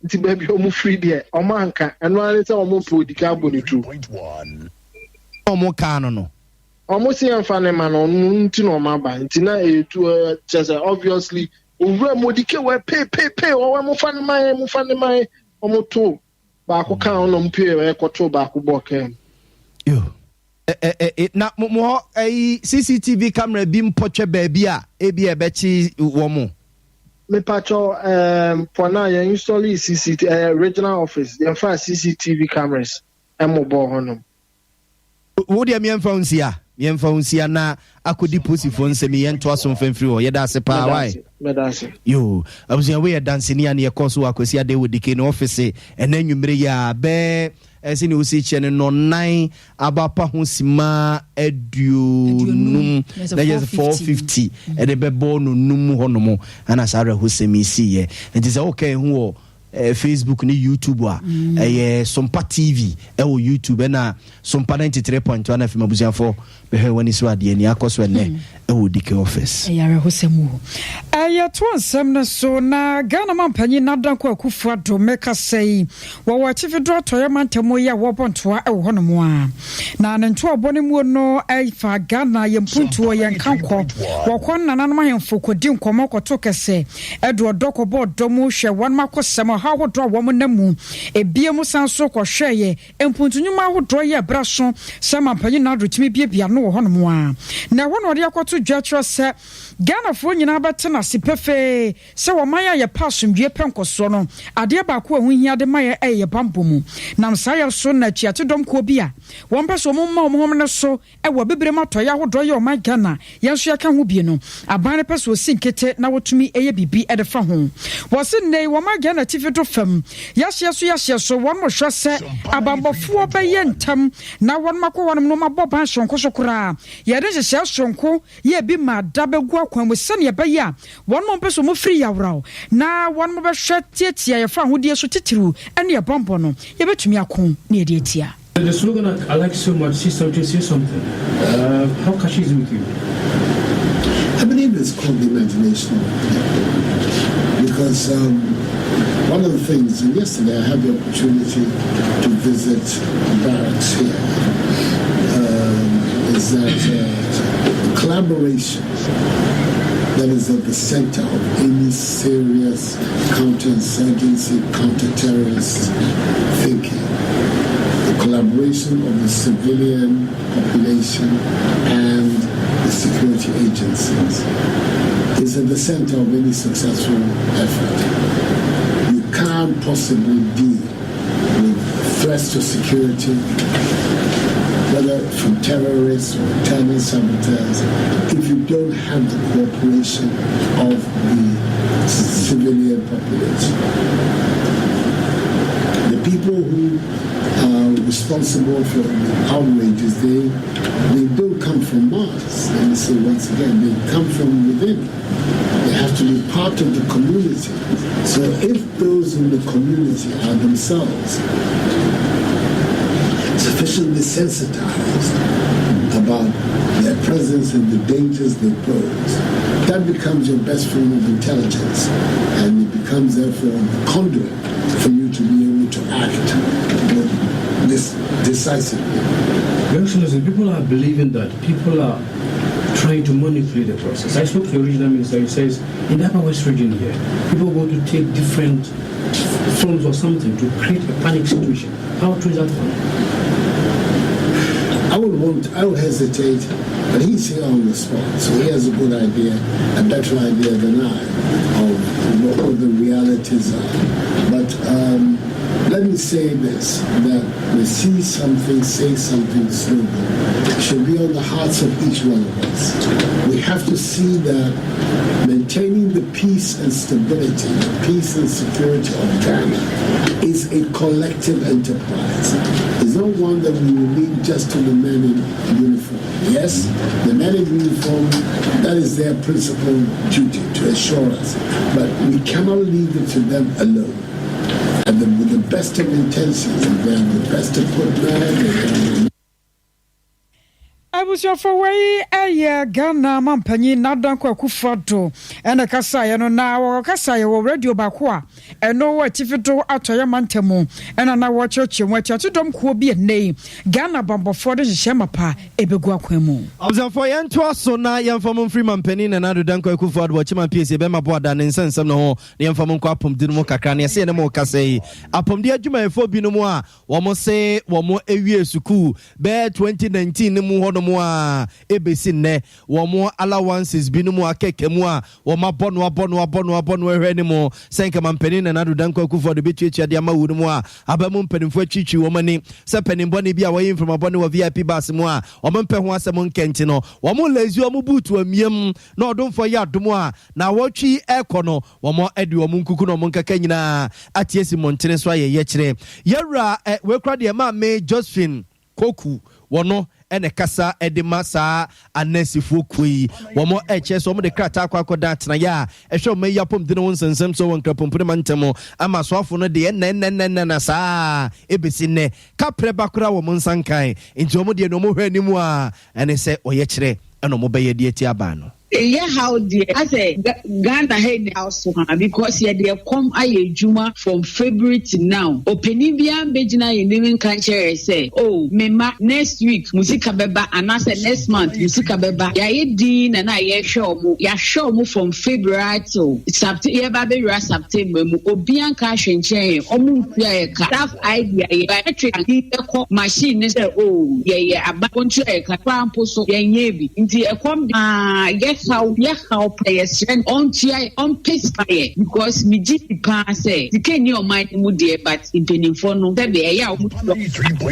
Nti ba bi omo free de omo anka eno ani se omo podika abonitu. 2.1 Omo kano no. Omo si amfane ma no nti no ma ba nti na etu chese obviously owura modike we pay o mo fane mai omo to ba ko kan no mpe we koto ba ko bokem. Yo. Na mo CCTV camera bi mpotwe ba bia e bi ebechi wo mo. Me pacho for now you install CCTV regional office they have CCTV cameras emobo hono. Wo de miemfa unsia na akodi posifo nsem yento aso mfamfiri ho yeda ase pa why medase yo abusia we dance ni an ye koso akosi ade wodike no office enanwumre ya be esi ni osi chene no 9 abapa ho sima aduonum na yes 450 e de bebo no num ho no mo ana sare ho semisi ye nti se okay hu Facebook ni YouTube a Sompa TV o YouTube na Sompa 93.1 FM abusiafo be wani so ade ni akoso ne o dike office ya rehosemu ya to ansem na so na Ghana mampanyi nadan kwa kufu ado meka sei wo wachifi do to ya mantemo ya wo bontoa e ho no mo a na nto obone mu no fa Ghana yempuntuo yenkanko wo kon nananom ahemfo kodi nkomo koto kese edo dokobo domu hwe won makosem ha hodro wo mo namu ebiem sanso kohweye empuntunyuma hodro ye braso sama mampanyi nado timi biebia no ho no mo a na ho no de akoto dwatro se Ghana fo nyina betena sipefe se wo maya ye pasumdwe penkoso no ade ba ko ahunhia de maye ye bambomu nam saya so na chiate dom ko bia won peso mo ma mo ne so wo bebre matoya hodo ye o ma Ghana yenso ya ka ho bie no aban peso sinkete na wotumi eye bibi e de fa ho wo se nei wo ma Ghana tifeto fam yahye so won mo hwe se abambofo be ye ntam na won mako won no mabọ ban sonko so kura ye de hye sonko ye bi ma da begua kwan mo sane be ya won mo peso mo free yawraw na won mo be hwe tietia ye fa hodie so titiru ene ye bombo no ye betumi akon na ye de tia. The slogan I like so much, sister, to say something. How Kashi is with you? I believe it's called the imagination. Because one of the things, and yesterday I had the opportunity to visit barracks here, is that collaboration that is at the center of any serious counterinsurgency, counter-terrorist thinking. cooperation of the civilian population and the security agencies is at the center of any successful effort. You can't possibly deal with threats to security, whether from terrorists or internal saboteurs, if you don't have the cooperation of the civilian population. The people who are responsible for the outrages, they don't come from Mars. Let me say once again, they come from within. They have to be part of the community. So if those in the community are themselves sufficiently sensitized about their presence and the dangers they pose, that becomes your best form of intelligence, and it becomes therefore the conduit for you to be able to act decisively. Your Excellency, people are believing that people are trying to manipulate the process. I spoke to the regional minister. He says in the Upper West region here, people want to take different forms or something to create a panic situation. How true is that one? I would hesitate, but he's here on the spot, so he has a good idea, a better idea than I, of what the realities are. But let me say this, that the see something, say something slogan should be on the hearts of each one of us. We have to see that maintaining the peace and stability, the peace and security of Ghana is a collective enterprise. It's not one that we will leave just to the men in uniform. Yes, the men in uniform, that is their principal duty to assure us. But we cannot leave it to them alone. And with the best of intentions, and they have the best equipment. abusuafo wei eye Ghana mampanyi nadan kwa kufado ena kasa ye no na wo kasa ye wo radio bako a eno wa tifito atoye mantemu ena na wo cheche mu atidom ko bi nei Ghana bambofo de hye mapa ebegu akwemu obzafo ye nto aso na ye mfam free mampanyi na nadan kwa kufado wo chima pese be mabo ada ne nsensem no ho ne mfam nko apomdi no mu kakra ne se ne mo kasa yi apomdi adwuma efo bi no mu a wo mo se wo mo ewie suku be 2019 ne mu ho no mu a ebesi ne wo mo allowances bi no mu akeke mu a wo ma bono ehwe ne mu senke mampani na nadan kwa kufado be twetwa de ama wu no mu a abamu mpanimfo atwitwi wo mani se panimbo ne bi a wo yin from abone wo VIP bus mu a wo mpe ho asem nkenti no wo mo lazy wo mo butu amiem na odomfo ya domo a na wo twi ekono wo mo edi wo mo nkuku no mo nkaka nyina atiesi montene so aye kire yewra we kra de ma me Josephine Koku wono ene kasa edema sa anasifo kui womo eche so mo de krata akwa dat na ya ehwe mo yapom de no nsensem so won krapompo mantemo ama so afo no de na sa ebesi ne kapre bakura wo nsankan nti mo de no mo hwanimu a ene se oye kire eno mo beye de ati aba no. Yeah, how dear. I say Ghana head house because they come aye juma from February to now. Opening bia bejina in living country say, oh, mema next week musika beba and I say next month musika beba. Ya din and I show mu from February to September September mu obian cash and chain omu staff idea electric machine say oh yeah aboncho e ka pampo so yenyebi nti e come how players on TI on pace fire because me GP pass say the can your mind mudie but in penny for no that be ya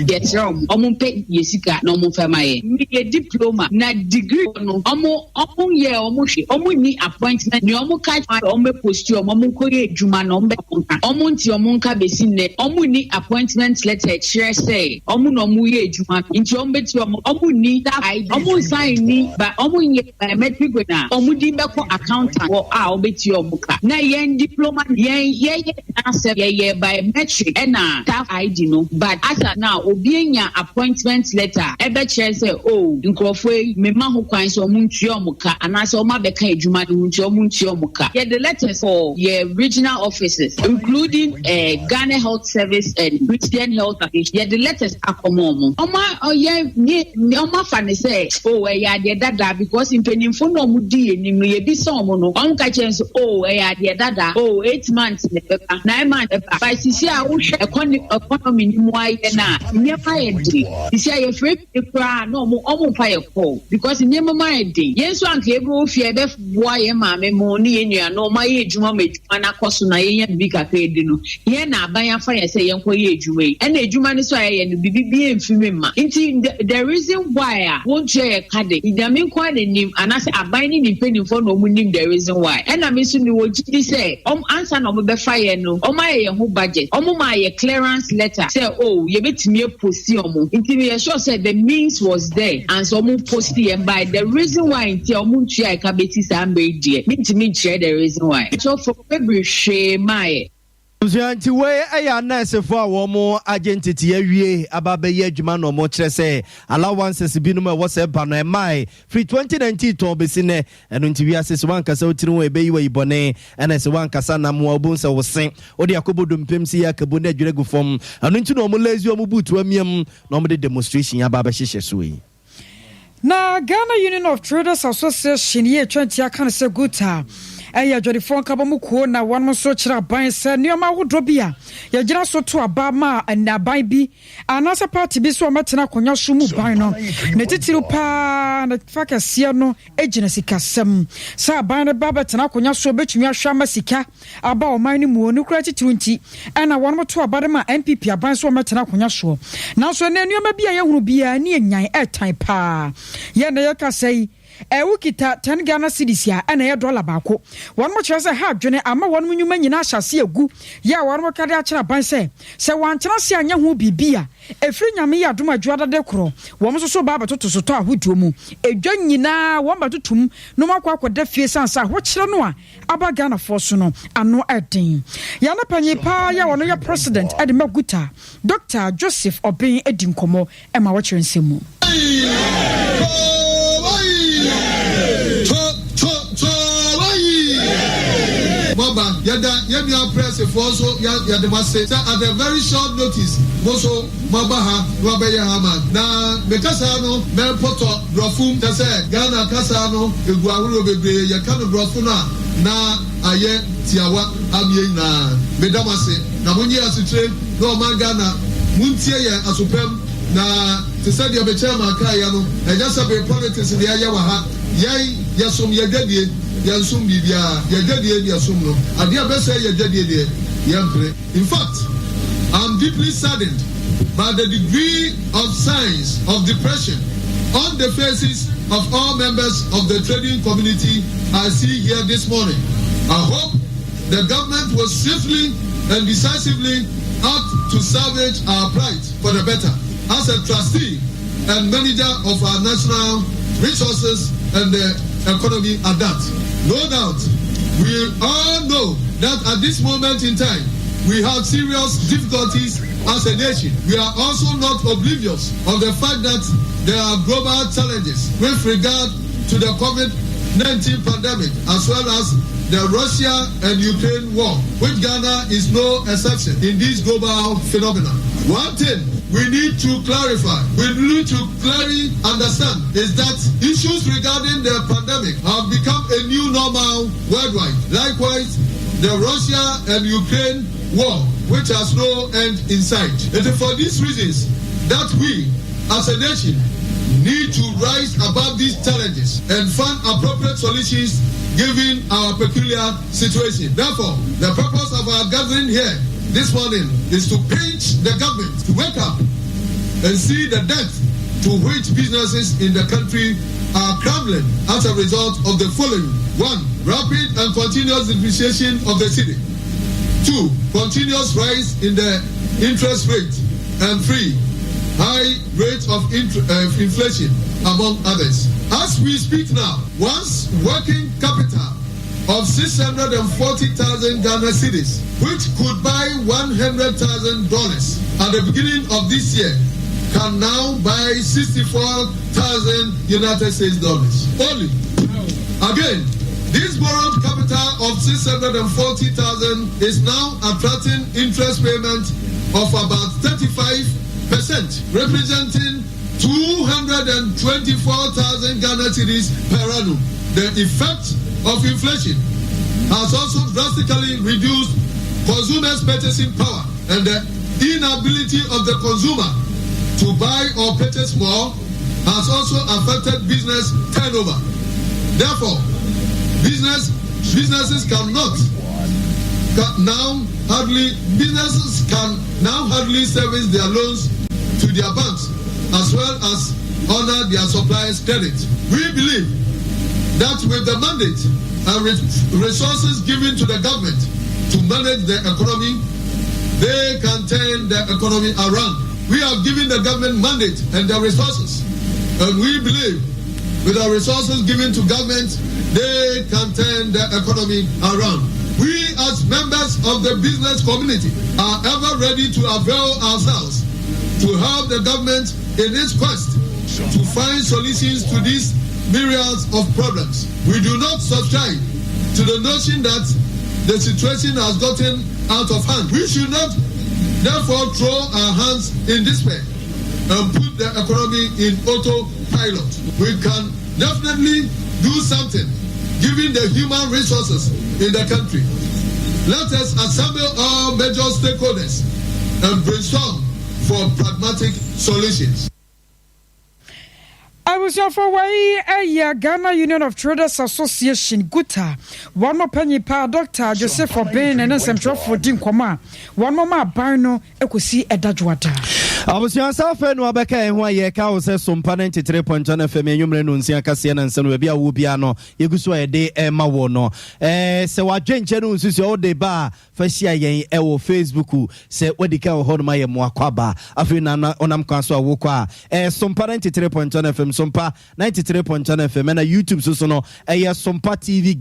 get wrong pay yesika no mo famaye me diploma na degree no omo ye omo ni appointment ni omo catch omo post you omo ko ye juma no omo nti omo nka besi ne omo ni appointment letter share say omo no mo ye juma nti omo beti omo ni omo sign ni but omo ye biometric na omudi beko accountant wo a obeti omuka na yen diploma yen answer ye biometric na staff ID no but as now obienya appointment letter ebe chere say oh nkrofo me ma ho kwan so omuntua omuka anase o ma beka adwuma de huntia omuntua omuka ye the letters for ye regional offices including Ghana Health Service and Christian Health Association ye the letters akomo oma ye ni oma fa ne say oh ya de dada because in penimfo no no mu di enim no ye bi so mo no on ka chen so oh e ya de dada oh 8 months ne beba 9 months beba by sisi a wo hwe economy ni mu aye na nyema ye di sisi a ye free kura no mo fa ye call because nyema ma ye di yenso anka e bo fie be boa ye ma me mo ni ye nua no ma ye edwuma na koso na ye nya bi ka ka edi no ye na aban afa ye se ye nko ye edwuma yi e na edwuma ni so aye no bibi emfimi ma nti the reason why won't you kade idame kwa de nim anase aban ni nipenifo no mu nim the reason why e na me so ni wo gidi say answer na mo be fa ye no ma ye ho budget ma ye clearance letter say oh ye betimi posti nti me sure say the means was there and so post and by the reason why nti ntua e ka beti sa mbe die me ntimi share the reason why so for February she my Sunyani we aya nurse for awomo identity awie ababe adwuma no mo kire say allowances bi no ma wo se ba no mai free 2019 to be sine eno nti wi asese wan kasa otiri wo ebe yiwa ibone ena se wan kasa na mo obun se wo sen odi akobodo mpem si yakabo na adwere gu fom eno nti no mo lazy o mo butu amiem no mo de demonstration ya baba hihye so yi na Ghana Union of Traders Association ye 20 aka se guta eya jodi fon ka ba muko na wan so kira ban se nioma wodo bia ya gira so to aba ma na ban bi anasa party bi so matena konya so mu ban no ne titiru pa na faka sia no ejina sikasem sa ban na baba tena konya so betumi ahwa masika aba o man ni mu onu kura titiru nti ana wan mo to aba de ma MPP aban so matena konya so na so ne nioma bia ye hunu bia ne enyan airtime pa ye na ye ka sei wukita 10 Ghana cedis ya ana ye dollar baako won mo kire se ha dwene ama won mo nyuma nyina ahyase agu ya won mo kade akira ban se wan kire se anya ho bibia efri nyame ya adom adwada de kro won so baba toto so to ahoduo mu edwa nyina won ba totum no makwa akoda fie sansa ho kire no a aba Ghana force no ano eden ya na panyi pa ya won ya president Edmaguta Dr. Joseph Obin edinkomo e ma wo kire nsemu Baba, yada press for so yada must at a very short notice. Moso Mabaha, Wabaya Hama. Na Mekasano, Melpoto, Rafum, Tase, Ghana Casano, Iguaru Bebe, Yakano Rafuna, na Aye, Tiawa, Amina, Medamase, Namunia Sutre, no Mangana, Muntia, Asupem, na Tisadi of the Chama Kayano, and just a politics in the Ayawaha, Yay, Yasum Yagadi. Yansum bibia yagadi yasum no ade abese yagadi de yampre. In fact, I'm deeply saddened by the degree of signs of depression on the faces of all members of the trading community I see here this morning. I hope the government will swiftly and decisively act to salvage our plight for the better. As a trustee and manager of our national resources and the economy at that. No doubt, we all know that at this moment in time, we have serious difficulties as a nation. We are also not oblivious of the fact that there are global challenges with regard to the COVID-19 pandemic, as well as the Russia and Ukraine war, which Ghana is no exception in this global phenomenon. One thing we need to clarify, we need to clearly understand is that issues regarding the pandemic have become a new normal worldwide. Likewise, the Russia and Ukraine war, which has no end in sight. It is for these reasons that we, as a nation, need to rise above these challenges and find appropriate solutions given our peculiar situation. Therefore, the purpose of our gathering here this morning is to pinch the government to wake up and see the depth to which businesses in the country are crumbling as a result of the following. 1. Rapid and continuous depreciation of the cedi. 2. Continuous rise in the interest rate. And 3. High rate of inflation, among others. As we speak now, one's working capital of 640,000 Ghana cedis, which could buy $100,000 at the beginning of this year, can now buy 64,000 United States dollars only. Again, this borrowed capital of 640,000 is now attracting interest payment of about 35%, representing 224,000 Ghana cedis per annum. the effect of inflation has also drastically reduced consumers' purchasing power, and the inability of the consumer to buy or purchase more has also affected business turnover. Therefore, businesses can now hardly service their loans to their banks as well as honor their suppliers' credit. We believe that with the mandate and resources given to the government to manage the economy, they can turn the economy around. We have given the government mandate and the resources, and we believe with the resources given to government, they can turn the economy around. We as members of the business community are ever ready to avail ourselves to help the government in its quest to find solutions to these myriads of problems. We do not subscribe to the notion that the situation has gotten out of hand. We should not therefore throw our hands in despair and put the economy in autopilot. We can definitely do something given the human resources in the country. Let us assemble all major stakeholders and brainstorm for pragmatic solutions. I was for way a Ghana Union of Traders Association Guta. One more penny per Dr. Joseph for Ben and Central for Dinkoma. One more Barno, I could see a Dajwata. I was yourself and Wabeka and why ye cows says some panent 3.1 FM, you may know Casian and San Webia Wubiano, you go so a day Emma Wono. So I change channels is all day bar, Fascia Yen, Ewo Facebook, say what the cow hold my Mwakwaba, Afina Onam Castle Wukwa, some panent 3.1 FM. Sompa 93.1 FM and a YouTube so no Sompa TV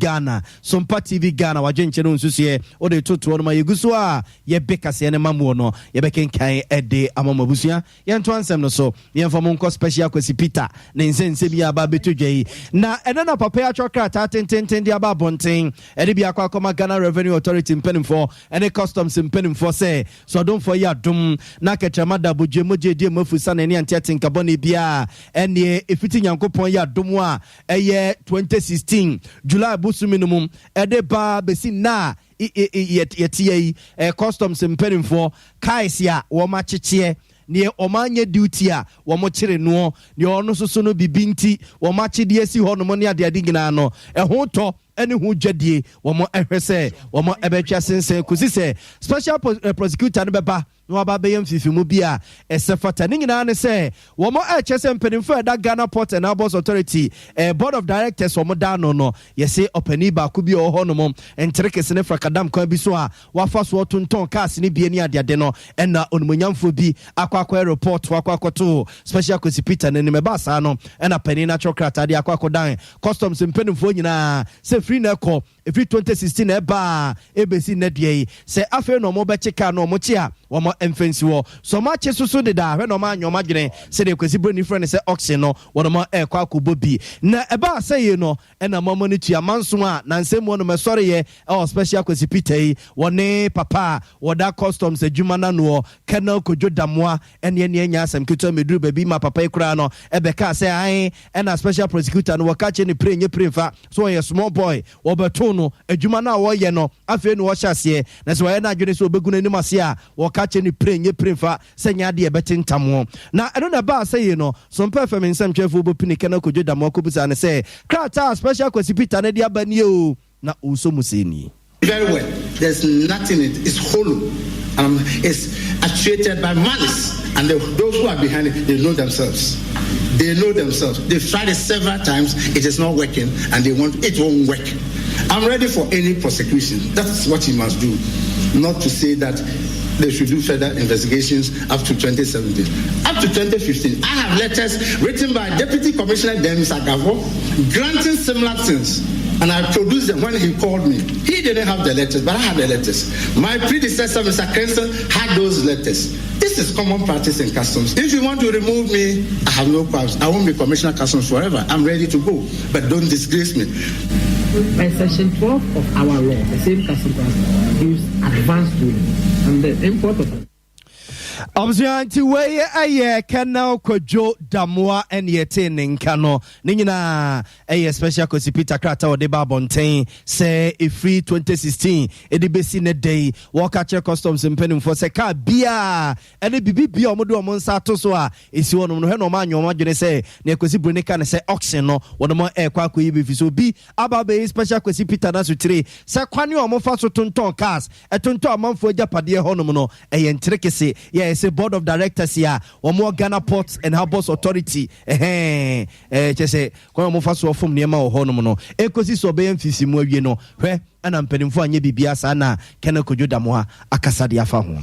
Ghana wajen chenu nsusie o de toto no ma yegusua ye bekase ne mamu no ye beken kan ede amamabusua ye nto ansem no so ye mfamo nko special kwesi Peter ne nsense bia ba betodwei na ene na papa ya chokra ta tenten dia ba bonten ede bia kwa koma Ghana Revenue Authority mpenimfo ene customs mpenimfo say so don for ya dum na kechamada bojemogye die mafusa ne ne antiatin kabone bia ene efiti nyankopon ya domo a eye 2016 July busu minimum ede ba besi na yetiye customs mpenimfo kaisia wo machichie ne omanye duty a wo mo kire no ne ono soso no bibinti wo machide esi ho no mo ne ade gina no ho to any who jedie wo mo ehwese wo mo ebetwa sensen kusi se special prosecutor no beba no aba beyam fifimu bia esefata ni nyina ne se wo mo ehwese mpenimfo da Ghana Port and Harbors Authority board of directors wo mo da no yese opani ba ku bi ho no mo entrekese ne frakadam kwa bi so a wafa so tonton cars ne bia ni ade no na onumonyamfo bi akwa report akwakoto special Peter ne meba sa no na pani na chokrata de akwakodan customs mpenimfo nyina se free na call every 2016 eba ebesi na die se afa no mo be cheka no mo chia wo mo emfansi wo so ma che susu de da hwe no ma anyoma dwene se de kwesi broni friend se auction no wo no mo kwa akobobi na eba se ye no na mamo ni tua manso a na nsem wo no me sori ye special kwesi Peter yi wo ne papa wo da customs adwuma na no Colonel Kojo Damoa ene anya asem kito meduru baby ma papa ikura no ebeka se ai na special prosecutor no waka che ni prenye premfa so ye small boy wobeto no adwuma na wo ye no afi no wo hyase na se wo ye na adwene so obeguna ni mase a wo ka che ni prenye premfa se nya de ebetintamo na eno na ba se ye no so mpa fam nsam twefo bopini Colonel Kojo Damoa kobusa ne se krata special kwesi Peter na dia bani o na uso museni very well. There's nothing in it. It's hollow. It's actuated by malice. And those who are behind it, they know themselves. They know themselves. They've tried it several times. It is not working. And it won't work. I'm ready for any prosecution. That's what you must do. Not to say that they should do further investigations up to 2017. Up to 2015, I have letters written by Deputy Commissioner Denis Agavo granting similar things. And I produced them when he called me. He didn't have the letters, but I had the letters. My predecessor, Mr. Cranston, had those letters. This is common practice in customs. If you want to remove me, I have no problems. I won't be Commissioner of Customs forever. I'm ready to go. But don't disgrace me. By Section 12 of our law, the same customs gives advanced ruling. And the import of Obviously, way a canal Kojo Damoa and Yetin in Cano. Nina a special Cosipita Crata or Deba Bontain say a free 2016 edibesi in a day walk at your customs and penning for Seka Bia and a BB Omodo Monsato soa is one of no man your margin say near Cosi Brunica say oxen no one more air quack if so be Ababe special Cosipita Nasu tree Saquani or Mofaso Tonton cars a tonto a month for Japadia Honomono a yentricase yes. Board of directors here, or more Ghana Ports and Harbours Authority. Just say, when I'm also from Nema or Honomono, Ecosis obeying Fisimu, you know, where and I'm penning for Bibia Sana, Kanakojo Damoa, Akasadia Fahon.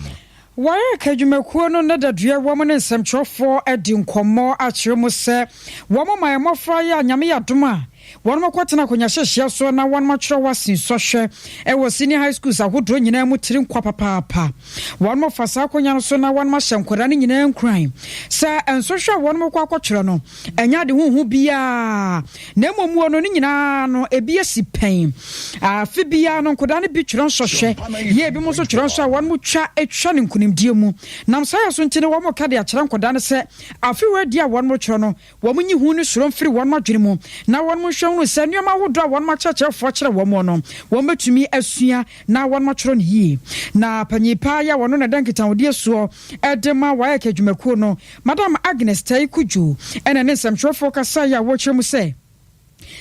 Why can you make one another dear woman in Central for a dinkomo at Chiromose? Woman, my more fire, Yamia Duma. One more quarter when you share so now one much was in social. It was senior high schools. I would doing in Mutirin Quapa Papa. One more for Sakoyan so now one much and Korani in crime. Sir and social one more quaquatrano. And yard who be a Nemo Monino, a BSC pain. Fibiano Kodani beach on social. Ye be most of one mucha a churning kunim diumu. Nam Saya Suntino one more cadia Chankodana said, I feel dear one more chrono. Woman you who is run free one more dream. Now one more show send your mouth draw one much church for woman. Woman to me as soon now one much run ye. Na Panipaya one on a dankitan dear so Edema Wayaka Jumacono, Madame Agnes Tay Kuju, and an some short for Casaya watch him say.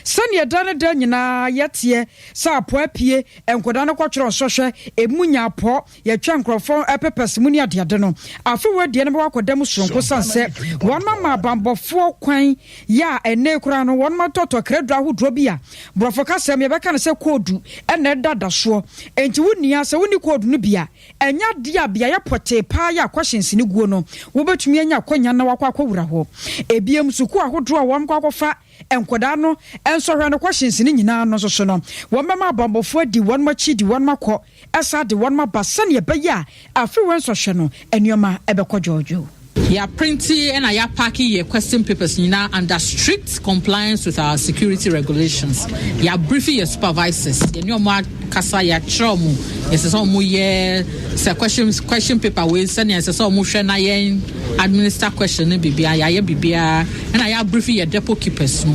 Sanya dana danyina yatie sa poapie enkodana kwatro sohwe emunya po ye twankrofo epepes muni ade no afi wadie ne bakodam sonko sanse won mama bambofo kwan ya ene kura no won matoto kredo ahodro bia brofo kasem ye beka ne se kodu ene dada so enti wunia se wuni kodu no bia enya dia bia ya pote pa ya kwahensini guo no wo betumi anya kwanya na wakwa kwura ho ebiem suku ahodro won kwakofa enkoda no enso hwe no questions ni nyina no so no wo mema bambofo di won machi di won makọ esa di won mabasa ne be ya afi won so hwe no enuoma ebekọ jojo. Yeah, printing and I packing your question papers now under strict compliance with our security regulations. Yeah, briefing your supervisors. You know more kasa ya chomu. Yes, so mu ye say question paper we send yes so mu hwe na yen administer question bibia ya bibia and I briefing your depot keepers.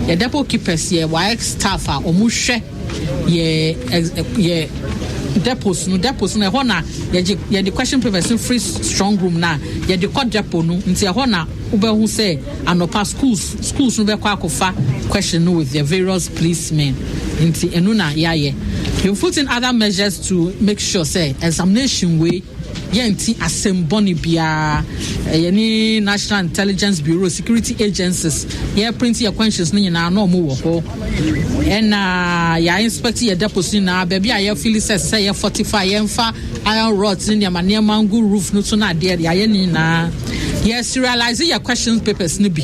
Your depot keepers ye work staff a mu hwe ye depots no ho na ye the question papers in free strong room na ye the court depot no nti ho na ubehu say anopa schools no be kwa akofa question no with their various policemen nti enu na ye you put in other measures to make sure say examination way yenti asemboni bia any National Intelligence Bureau security agencies ye print your questions ni na no mo wo ho and ya inspect your deposit na baby ya feel say 45 yemfa iron rods in your mangu roof no so na there ya ni na yes realize your question papers ni bi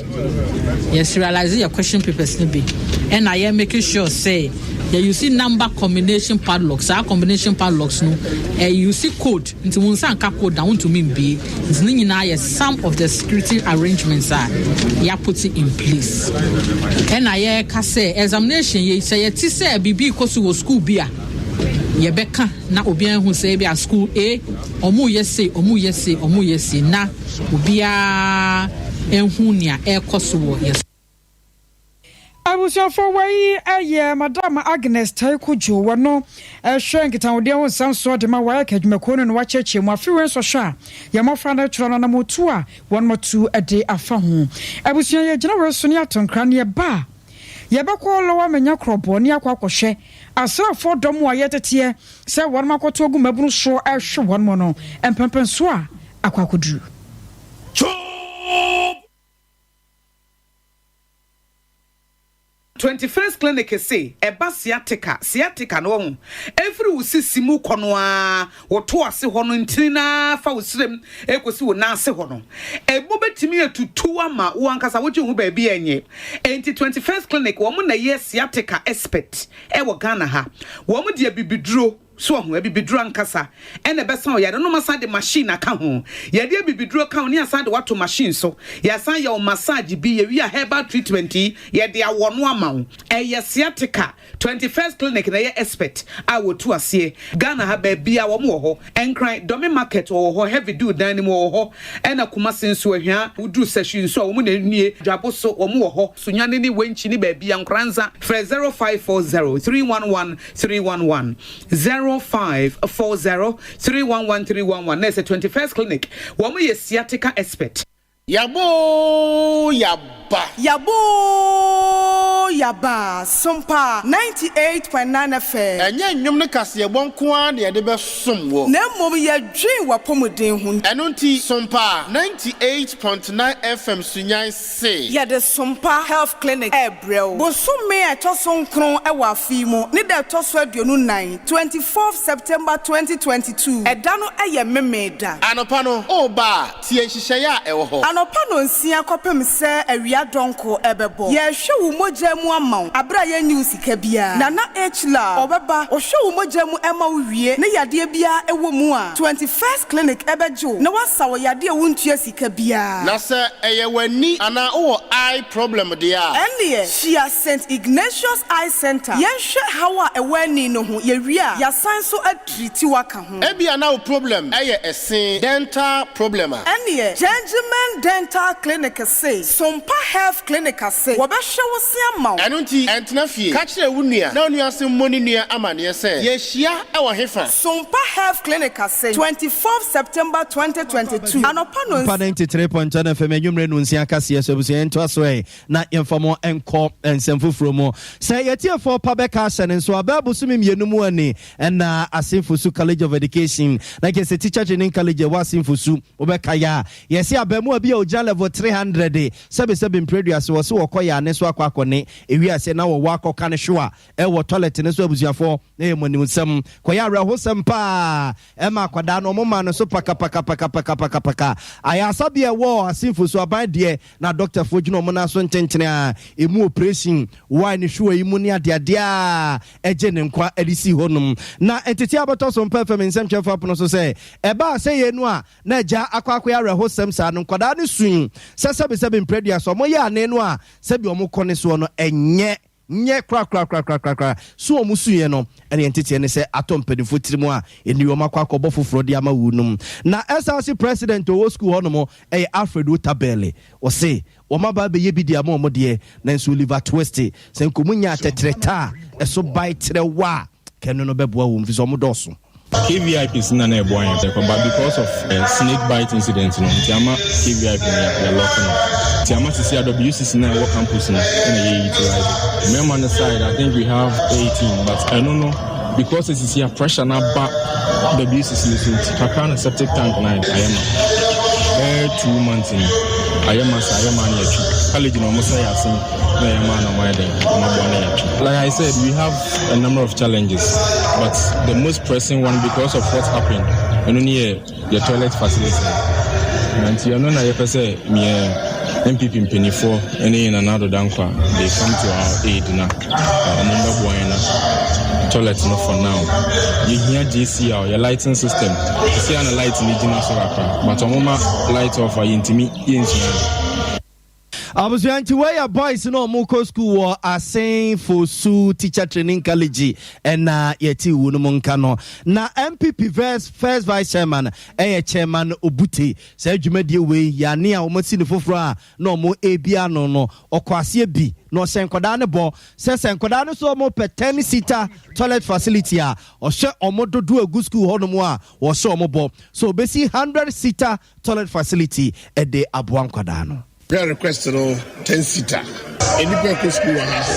yes realize your question papers ni bi and I am making sure say yeah, you see number combination padlocks. Our combination padlocks no. You see code. Into one sanka code down to mean B. It's now some of the security arrangements are you putting in place. And I can say examination. You say you say BB kosu school bia. You beka na obian who say be a school A. Omu yesi na obia enhunia kosu yes. I was your for way Madame Agnes Taikujo, one no shank town dear some sort of my work at Macon and watch it, my friends or sha. Yamofana Tronamo tour, 1 or 2 a day after home. I was your general Sunyaton Crania bar. Yabako lower menya cropo near Quakoshe. I saw 4 domo yet at here, say 1 mako to go mabu show I show 1 mono and pampen soa aquacudu. 21st clinic say eba sciatica no ho every usisimu konoa wo to ase ho no ntina fa usrem ekosi wo na ase ho no ebo betimi atutu ama wo ankasa wo hu ba bia enye enti 21st clinic wo mo na ye sciatica expert e wo Ghana ha wo mo de bibiduro so ho bibiduro ankasa ene besa o ya no masa de machine aka ho ya de bibiduro ka ho ne asa de wato machine so ya san ya o massage bi ya wi a herbal treatment ya de awono ama wo sciatica 21st clinic na ye expert a wo tu ase Ghana ha ba bia wo mo ho enkran domi market wo ho heavy do dan ni mo ho ena kuma senso ahia uduru session so wo mo na nue dwabo so wo mo ho Sunyani ni wenchi ni ba bia nkranza 0540311311 0540311311 na say 21st clinic wo mo ye sciatica expert Yabo yaba Sompa 98.9 FM enye nnwom ne kase bonko a de de be som wo na mom ye dwen wapomuden hu eno nti Sompa 98.9 FM Sunyani say ya de Sompa Health Clinic ebrew bo so me etoso nkron e wa afi mu ne de etoso aduonu 9 24th September 2022 eda no eye memeda anopa no oba tie hihye ya ewo ho anopa no nsia kopem se awia donko ebebo ye hwe wo moja mu amaw abra ye news ka bia nana hla obeba o hwe wo moja mu ema wo wie ne yade bia ewo mu a 21st clinic ebejo na wasawo yade wo ntua sika bia na se eye wani ana wo eye problem dia ene Shia St Ignatius Eye Center ye hwe hawa ewani no ho ye wie a ya san so atriti waka ho ebia na wo problem eye esen dental problem ene Gentleman Dental Clinic say Sompa Health Clinic say wo be hwe wo se amaw eno nti entena fie ka kire wo nua na onua se mmoni nua amane se ye hia e wo hefa Sompa Health Clinic say 24th September 2022 anopa no 93.1 FM enwumre no nsia kase so busu ento aso na yemfamo enko ensemfufuro mo say yetiefo pa be ka hyene so ababu sumi mienu mu ani na asimfusu College of Education na ke se teacher training college wa asimfusu obeka ya yesi abamu abi oja level 300 sebe previous wo so wokoya ne so akwane ewi ase na wo akoka ne hwa e wo toilet ne so abusuafo na emonim sam koya ahosem pa e ma kwada no moma no so paka aya sabia wo asimfusu aban de na doctor fojuno mo na so ntenchene a emu operation why ne hwa yi mu ne ade a eje ne nkwa edisi honum na entity abato so mpa fam nsem chefo apono so se e ba se yenu a na agya akwa ahosem sa no kwada ne sun sebe predia so mo ya ne no a sebe o mo kone so no enye kra so o musu ye no ene entity ne se atompedifo tirimu a eni o makwa akobọ foforo dia ma wunum na SRC president o school hono mo Alfred Otabele o se o maba be ye bidia ma o mo de na nso Oliver Twist se nkomunya tetreta eso bai trewa kenu no beboa wo mfiso mo doso KVIP is not a boy, but because of snake bite incident, Tiama KVIP are locking up. Tiama to see a WCC now work campus in a utilized. Remember on the side, I think we have 18, but I don't know because it's here pressure now back WCC is Kakana septic tank 9. I am 2 months in. I am college in Mosai. Like I said, we have a number of challenges, but the most pressing one because of what happened, and only the toilet facility. And you know, I say me MPP in Penny 4 and in another dankwa, they come to our aid now. Number one toilet not for now. You hear GCR, your lighting system. You see on the light in the dinner but a moment light off are intimate. Abusuanti where boys no moko school asen for su teacher training college and yeti wunu monka no na MPP first vice chairman chairman Obuti say dwumadie we ya ne a omasi ne foforo a no mo ebia no okwase bi no senkoda ne bo senkoda ne so mo pe 10 seater toilet facility a o hye omododo agu school ho no mo a wo hye omobo so besi 100 seater toilet facility e de aboankwada no prayer request no 10 seater. Any people school has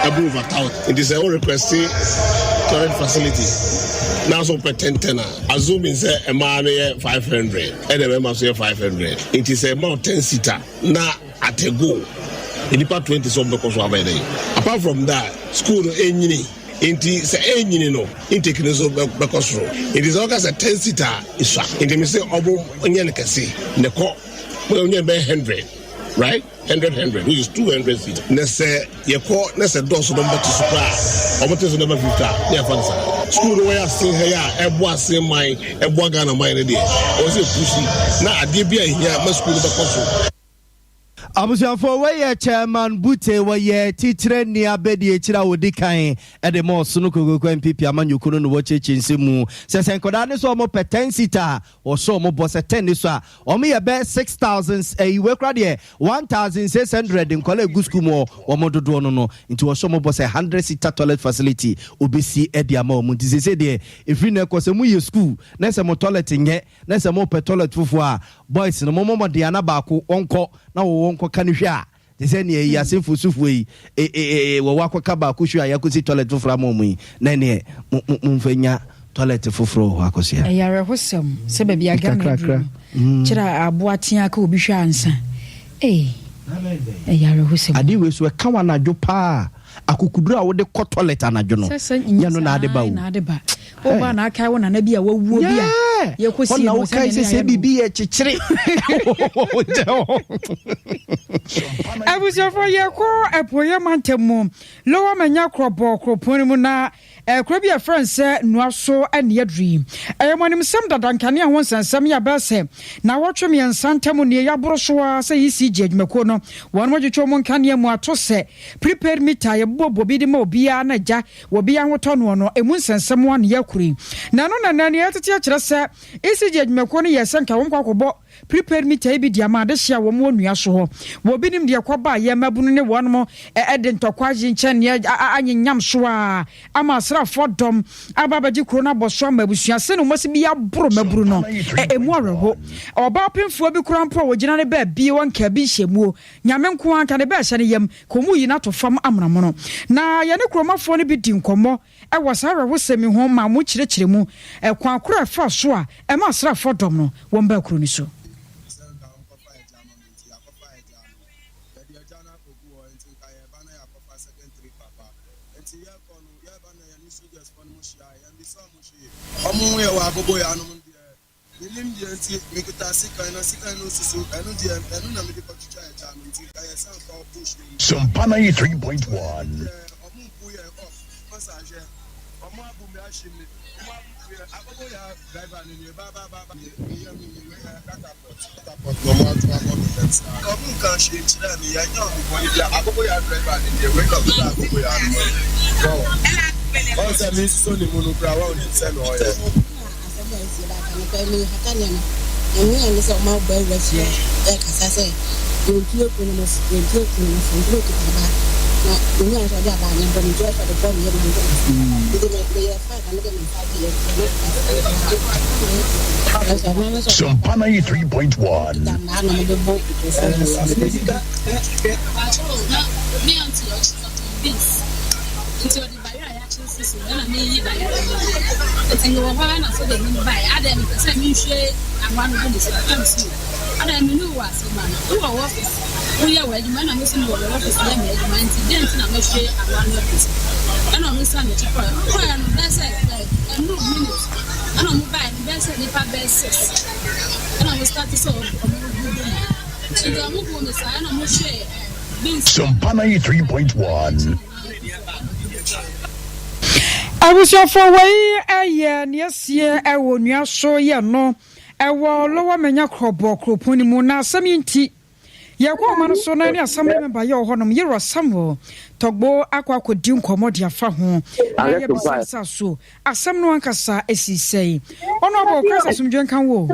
above 1,000. It is a whole request toilet facility. Now so per 10 assuming say a man 500 and a member say 500. It is about 10 seater. Now at a go. In the part 20 some because of apart from that, school any inti say any no intake no so because it is always a 10 seater is in the say obo onye kase ne ko onye be 100. Right? 100, which is 200 seats. Nese, ye call Nese Dos number to supply. Or what is the number 50? Yeah, fancy. school no way say here ebo ase man ebo Ghana man dey o say pushi na ade bia here ma school be koso Abusiafo we chairman Bute we titire ni abedi echira wodi kan e de mo sunu kokoko MPP amanyokunu no wacheche nsemu sesen koda ne so mo petensita o so mo boss 10 ni so a o me ye be 6000 we kra de 1600 nkola egusku mo o mo dodo no no nti o so mo boss 100 seater toilet facility obesi e de ama o nti sese de efri na ko se mu ye school na se mo toilet nye na se mo pe toilet fufu a boys no mo de ana ba ko onko na wo onko kanihwa they say ne yasenfo sufu yi wo wakoka ba ko hwa yakosi toilet fufura momu na ne mfanya toilet fufuro akosia yare hosem se ba bia Ghana kira aboatia ka obi hwa ansa yare hosem adi we so ka wana dwo pa akukudura wo de ko toilet anadwo no nya no na ade ba wo ba na kai wona na bia wawuo bia ye kosi no se bibi e chichire abuso for ye ko epoye mantemu lowa manya krobo kroponi mu na krobi a friends nuaso ane dream monim sem dadankane ho sansam ya bese na wotwe me nsantemu ne ya borosoa se ECG adwumako no won mo dwetwe mo nkane mu ato se prepared meter ye bobo bi de ma obia na ja wo bia hoto no emu nsansam wa ne yakuri na no na ne yetete a kire se ECG adwumako no ye senka wo kwakobo prepared meter bi dia ma de hia wo mo nua so ho wo binim de kwaba ye mabunu ne won mo ede ntokwaje nche ne anyanyam so a ama fodom ababaji corona boso mabusua se no mosi bi aburo maburu no emu areho oba pemfo bi kurampo wogina ne ba bi wanka bi hyemu nyame nko anka ne ba hye ne yam komu yi na to fam amramo no na ye ne kromafo ne bi di nkomo wosa areho semi ho ma mu kirekire mu kwa akura fa so a ma asra fodom no wo mba kuro ni so Omo ya wa bobo ya no milim die nti mekuta sika no susu enu die enu na me de kwachucha ya jam nti ka ya san ka push Sompa 93.1 omo bu ya off massage omo abu me ashimi omo abu ya driver ni ba ya mi catapult omo atu abu defense omo kan she tira mi ya nya omo ni dia abu ya driver ni we ka abu ya no on se mi so ni mo no bra wa on se no ye Sompa 93.1 na me yi ba ya eti wo ha na so de me ba ya ada me se me hwe agwa no de so am si ada me no wa se ma na wo office wo ya wa adwuma na me se no wo office ya me adwuma nti dent na me hwe agwa no office ana me sa me chepa ko ya no be se no minute ana mo ba ni be se ni pa be 6 ana mo start so o mo gudu nti amu ko me sa ana mo hwe Sompa 93.1 abusiafo wei eye nesie ewo nua so ye no ewo lowo menya krobo kroponi mu na asami ye kwa ma no so na ni asam member ye honom ye rosamwo togbo akwakodi nkomodi afa ho ye bisa so asam no ankasa esisei ono abo kasa sumdwen kan wo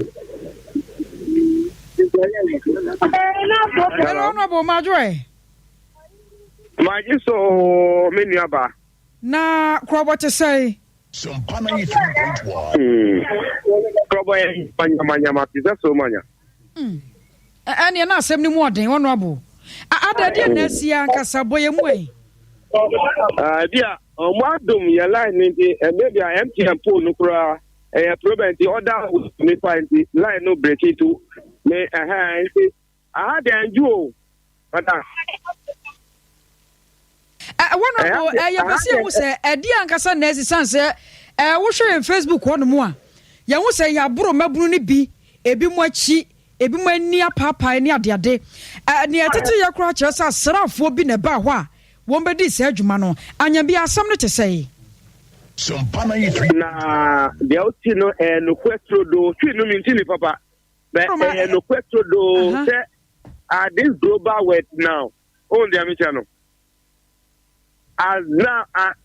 ono abo majoe so menu aba na krobo te say Sompa 93.1 krobo e manya pizza so manya ani na asem ni mu oden wono abo adade na asia nkasa boye mu ai dia mo adom ya line ni maybe MTN pole no kura problem the order me find the line no break it to me the enjo madam wono ya bese wo se edi ankasa na esisanse wo hwe Facebook wono mu a ya wo se ya boro mabunu ni bi ebi mu achi ebi mu ani apapa ni adeade ne etete ya kura kire sa srafo bi na ba ho a wo mbedi se adwuma no anya bi asam no te sei Sompa 93. Na the outino and no question do no mean papa. But no question do this global word now. Oh, the channel. As now at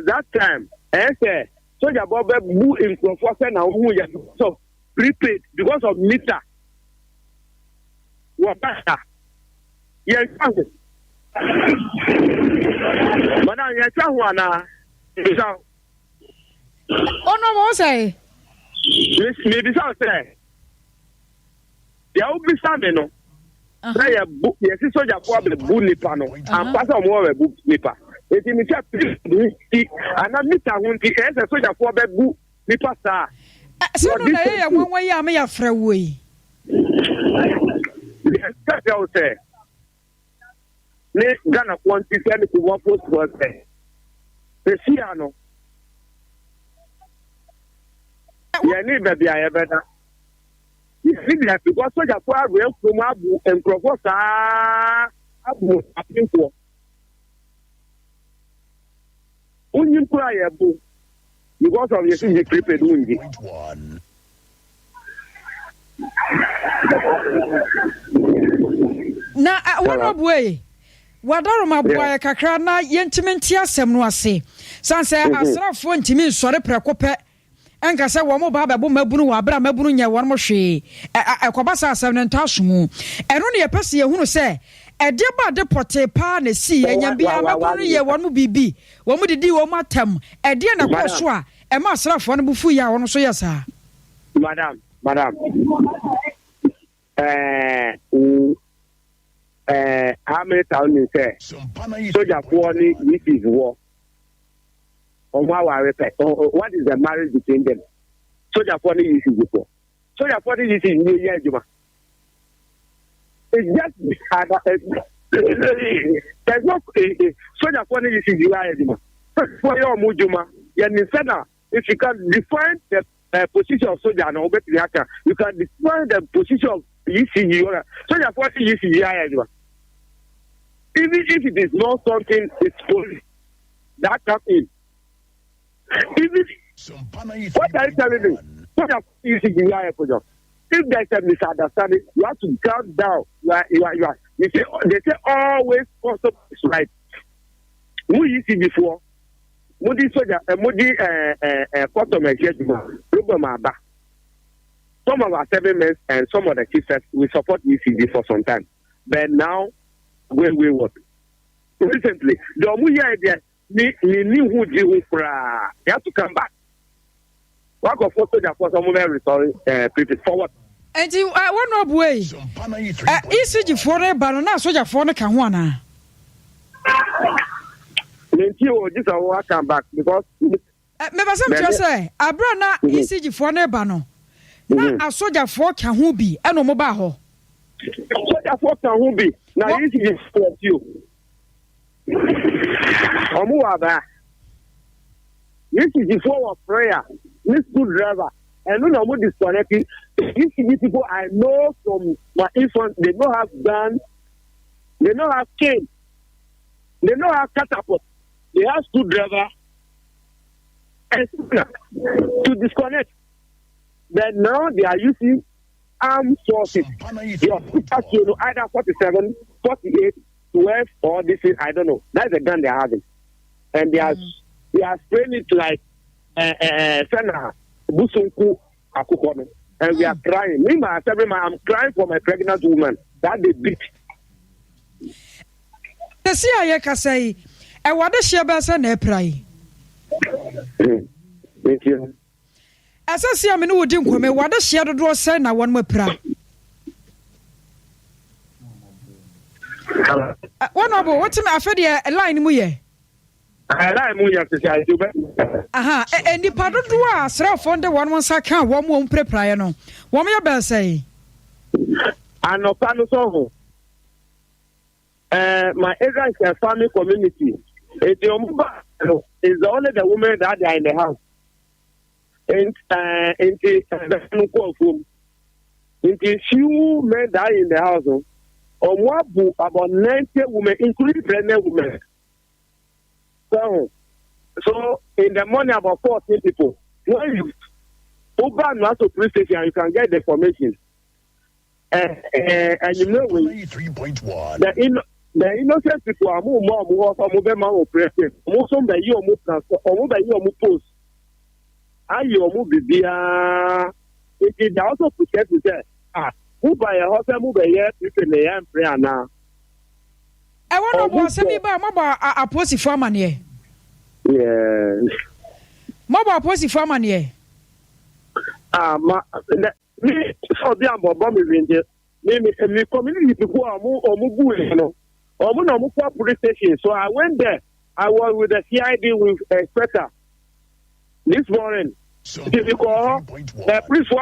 that time, say so the Bob boo in Professor now who so prepaid because of meter. What yes, Madam, yes, one. Oh no, what say? Maybe so say. There will be something, no. Say a book, yes, so you probably boo nipa no. And pass on more book nipa. It is me and I meet a wound, so you probably boo nipa star. So no, one way I may have throw away. Yes, that's what I say. Ne Ghana quantity send to one post was there. The Siano. Yeah, need baby, I better. You see that because so you probably from Abu and Professor Abu, I think for. When you cry Abu, because of your thing, prepared doing it. Na one of way. Wadaro maboya kakra na yentimenti asem no ase. Sanse asrafo ntimi nsore prekope. Enka se wo mo ba bebo mabunu wa bra mabunu nya won mo hwe. Ekobasa asem ne ntasomu. Eno ne yepese ye hunu se ede ba de pote pa na si enya bia mabunu ye won mo bibi. Wo mo didi wo mo atam. Ede na kɔ so a e ma asrafo no bufu ya won so yesa. Madam. How many times you say soldier for this is war? What is the marriage between them? Soldier for this is before. Soldier for this is New Year, Juma. It's just there's no soldier for this is July, Juma. For your Mujuma, if you can define the position of soldier and obey the actor, you can define the position of ECG. Soldier for this is July, Juma. Even if it is not something it's police that comes in. Even what are you telling me? If there's a misunderstanding, you have to calm down. You say they say always also is right. Who you see before? Modi soldier, Modi customer some of our 7 men and some of the chiefs we support ECD for some time. But now when we work recently, the Omuya idea ni who deal for you have to come back. What of photo that for some restoring prepared forward. And you one of way ECG for a banana soldier for the Kawana. This I will come back because maybe some just say Abrana ECG for a banner. Now a soldier for Kahubi and Omobaho. Soldier for Kahubi. Now this is for you. Omuaba. This is before prayer. This good driver. And when I'm disconnecting, these people I know from my infant, they don't have guns, they don't have cane, they don't have catapult, they have screwdriver and to disconnect. But now they are using armed forces. Either 47, 48, 12, or this is, I don't know. That's the gun they are having. And they are spraying it like Senna, Busunku, Akukono. And we are crying. Me, myself, I'm crying for my pregnant woman. That they beat. The CIA can say, I want to share Bass and Eprai. Thank you. As I see, I'm in Wood, me what a share the door sign. I want my pra. One of what's my affair, a line muye. I like Muya to say, aha, and the pardon do us, Ralph on the one I can't, one won't prepare. No, what may I say? I know Panoso. My area is a family community. It's the only the women that are in the house. And the few men that are in the house. About 90 women, including pregnant women. So, So in the morning, about 14 people. When you open to police station, you can get the information. And you know, the innocent people are more oppressive. Most of the year, post. I it also protect to say, who buy a house, move a year, people in the prayer now. I want to say, me by a posy farmer here. Yeah. Mobile posy farmer here. Me, so the bomb is me community people are more you know, or more police station. So I went there. I was with the CID with Inspector this morning. Police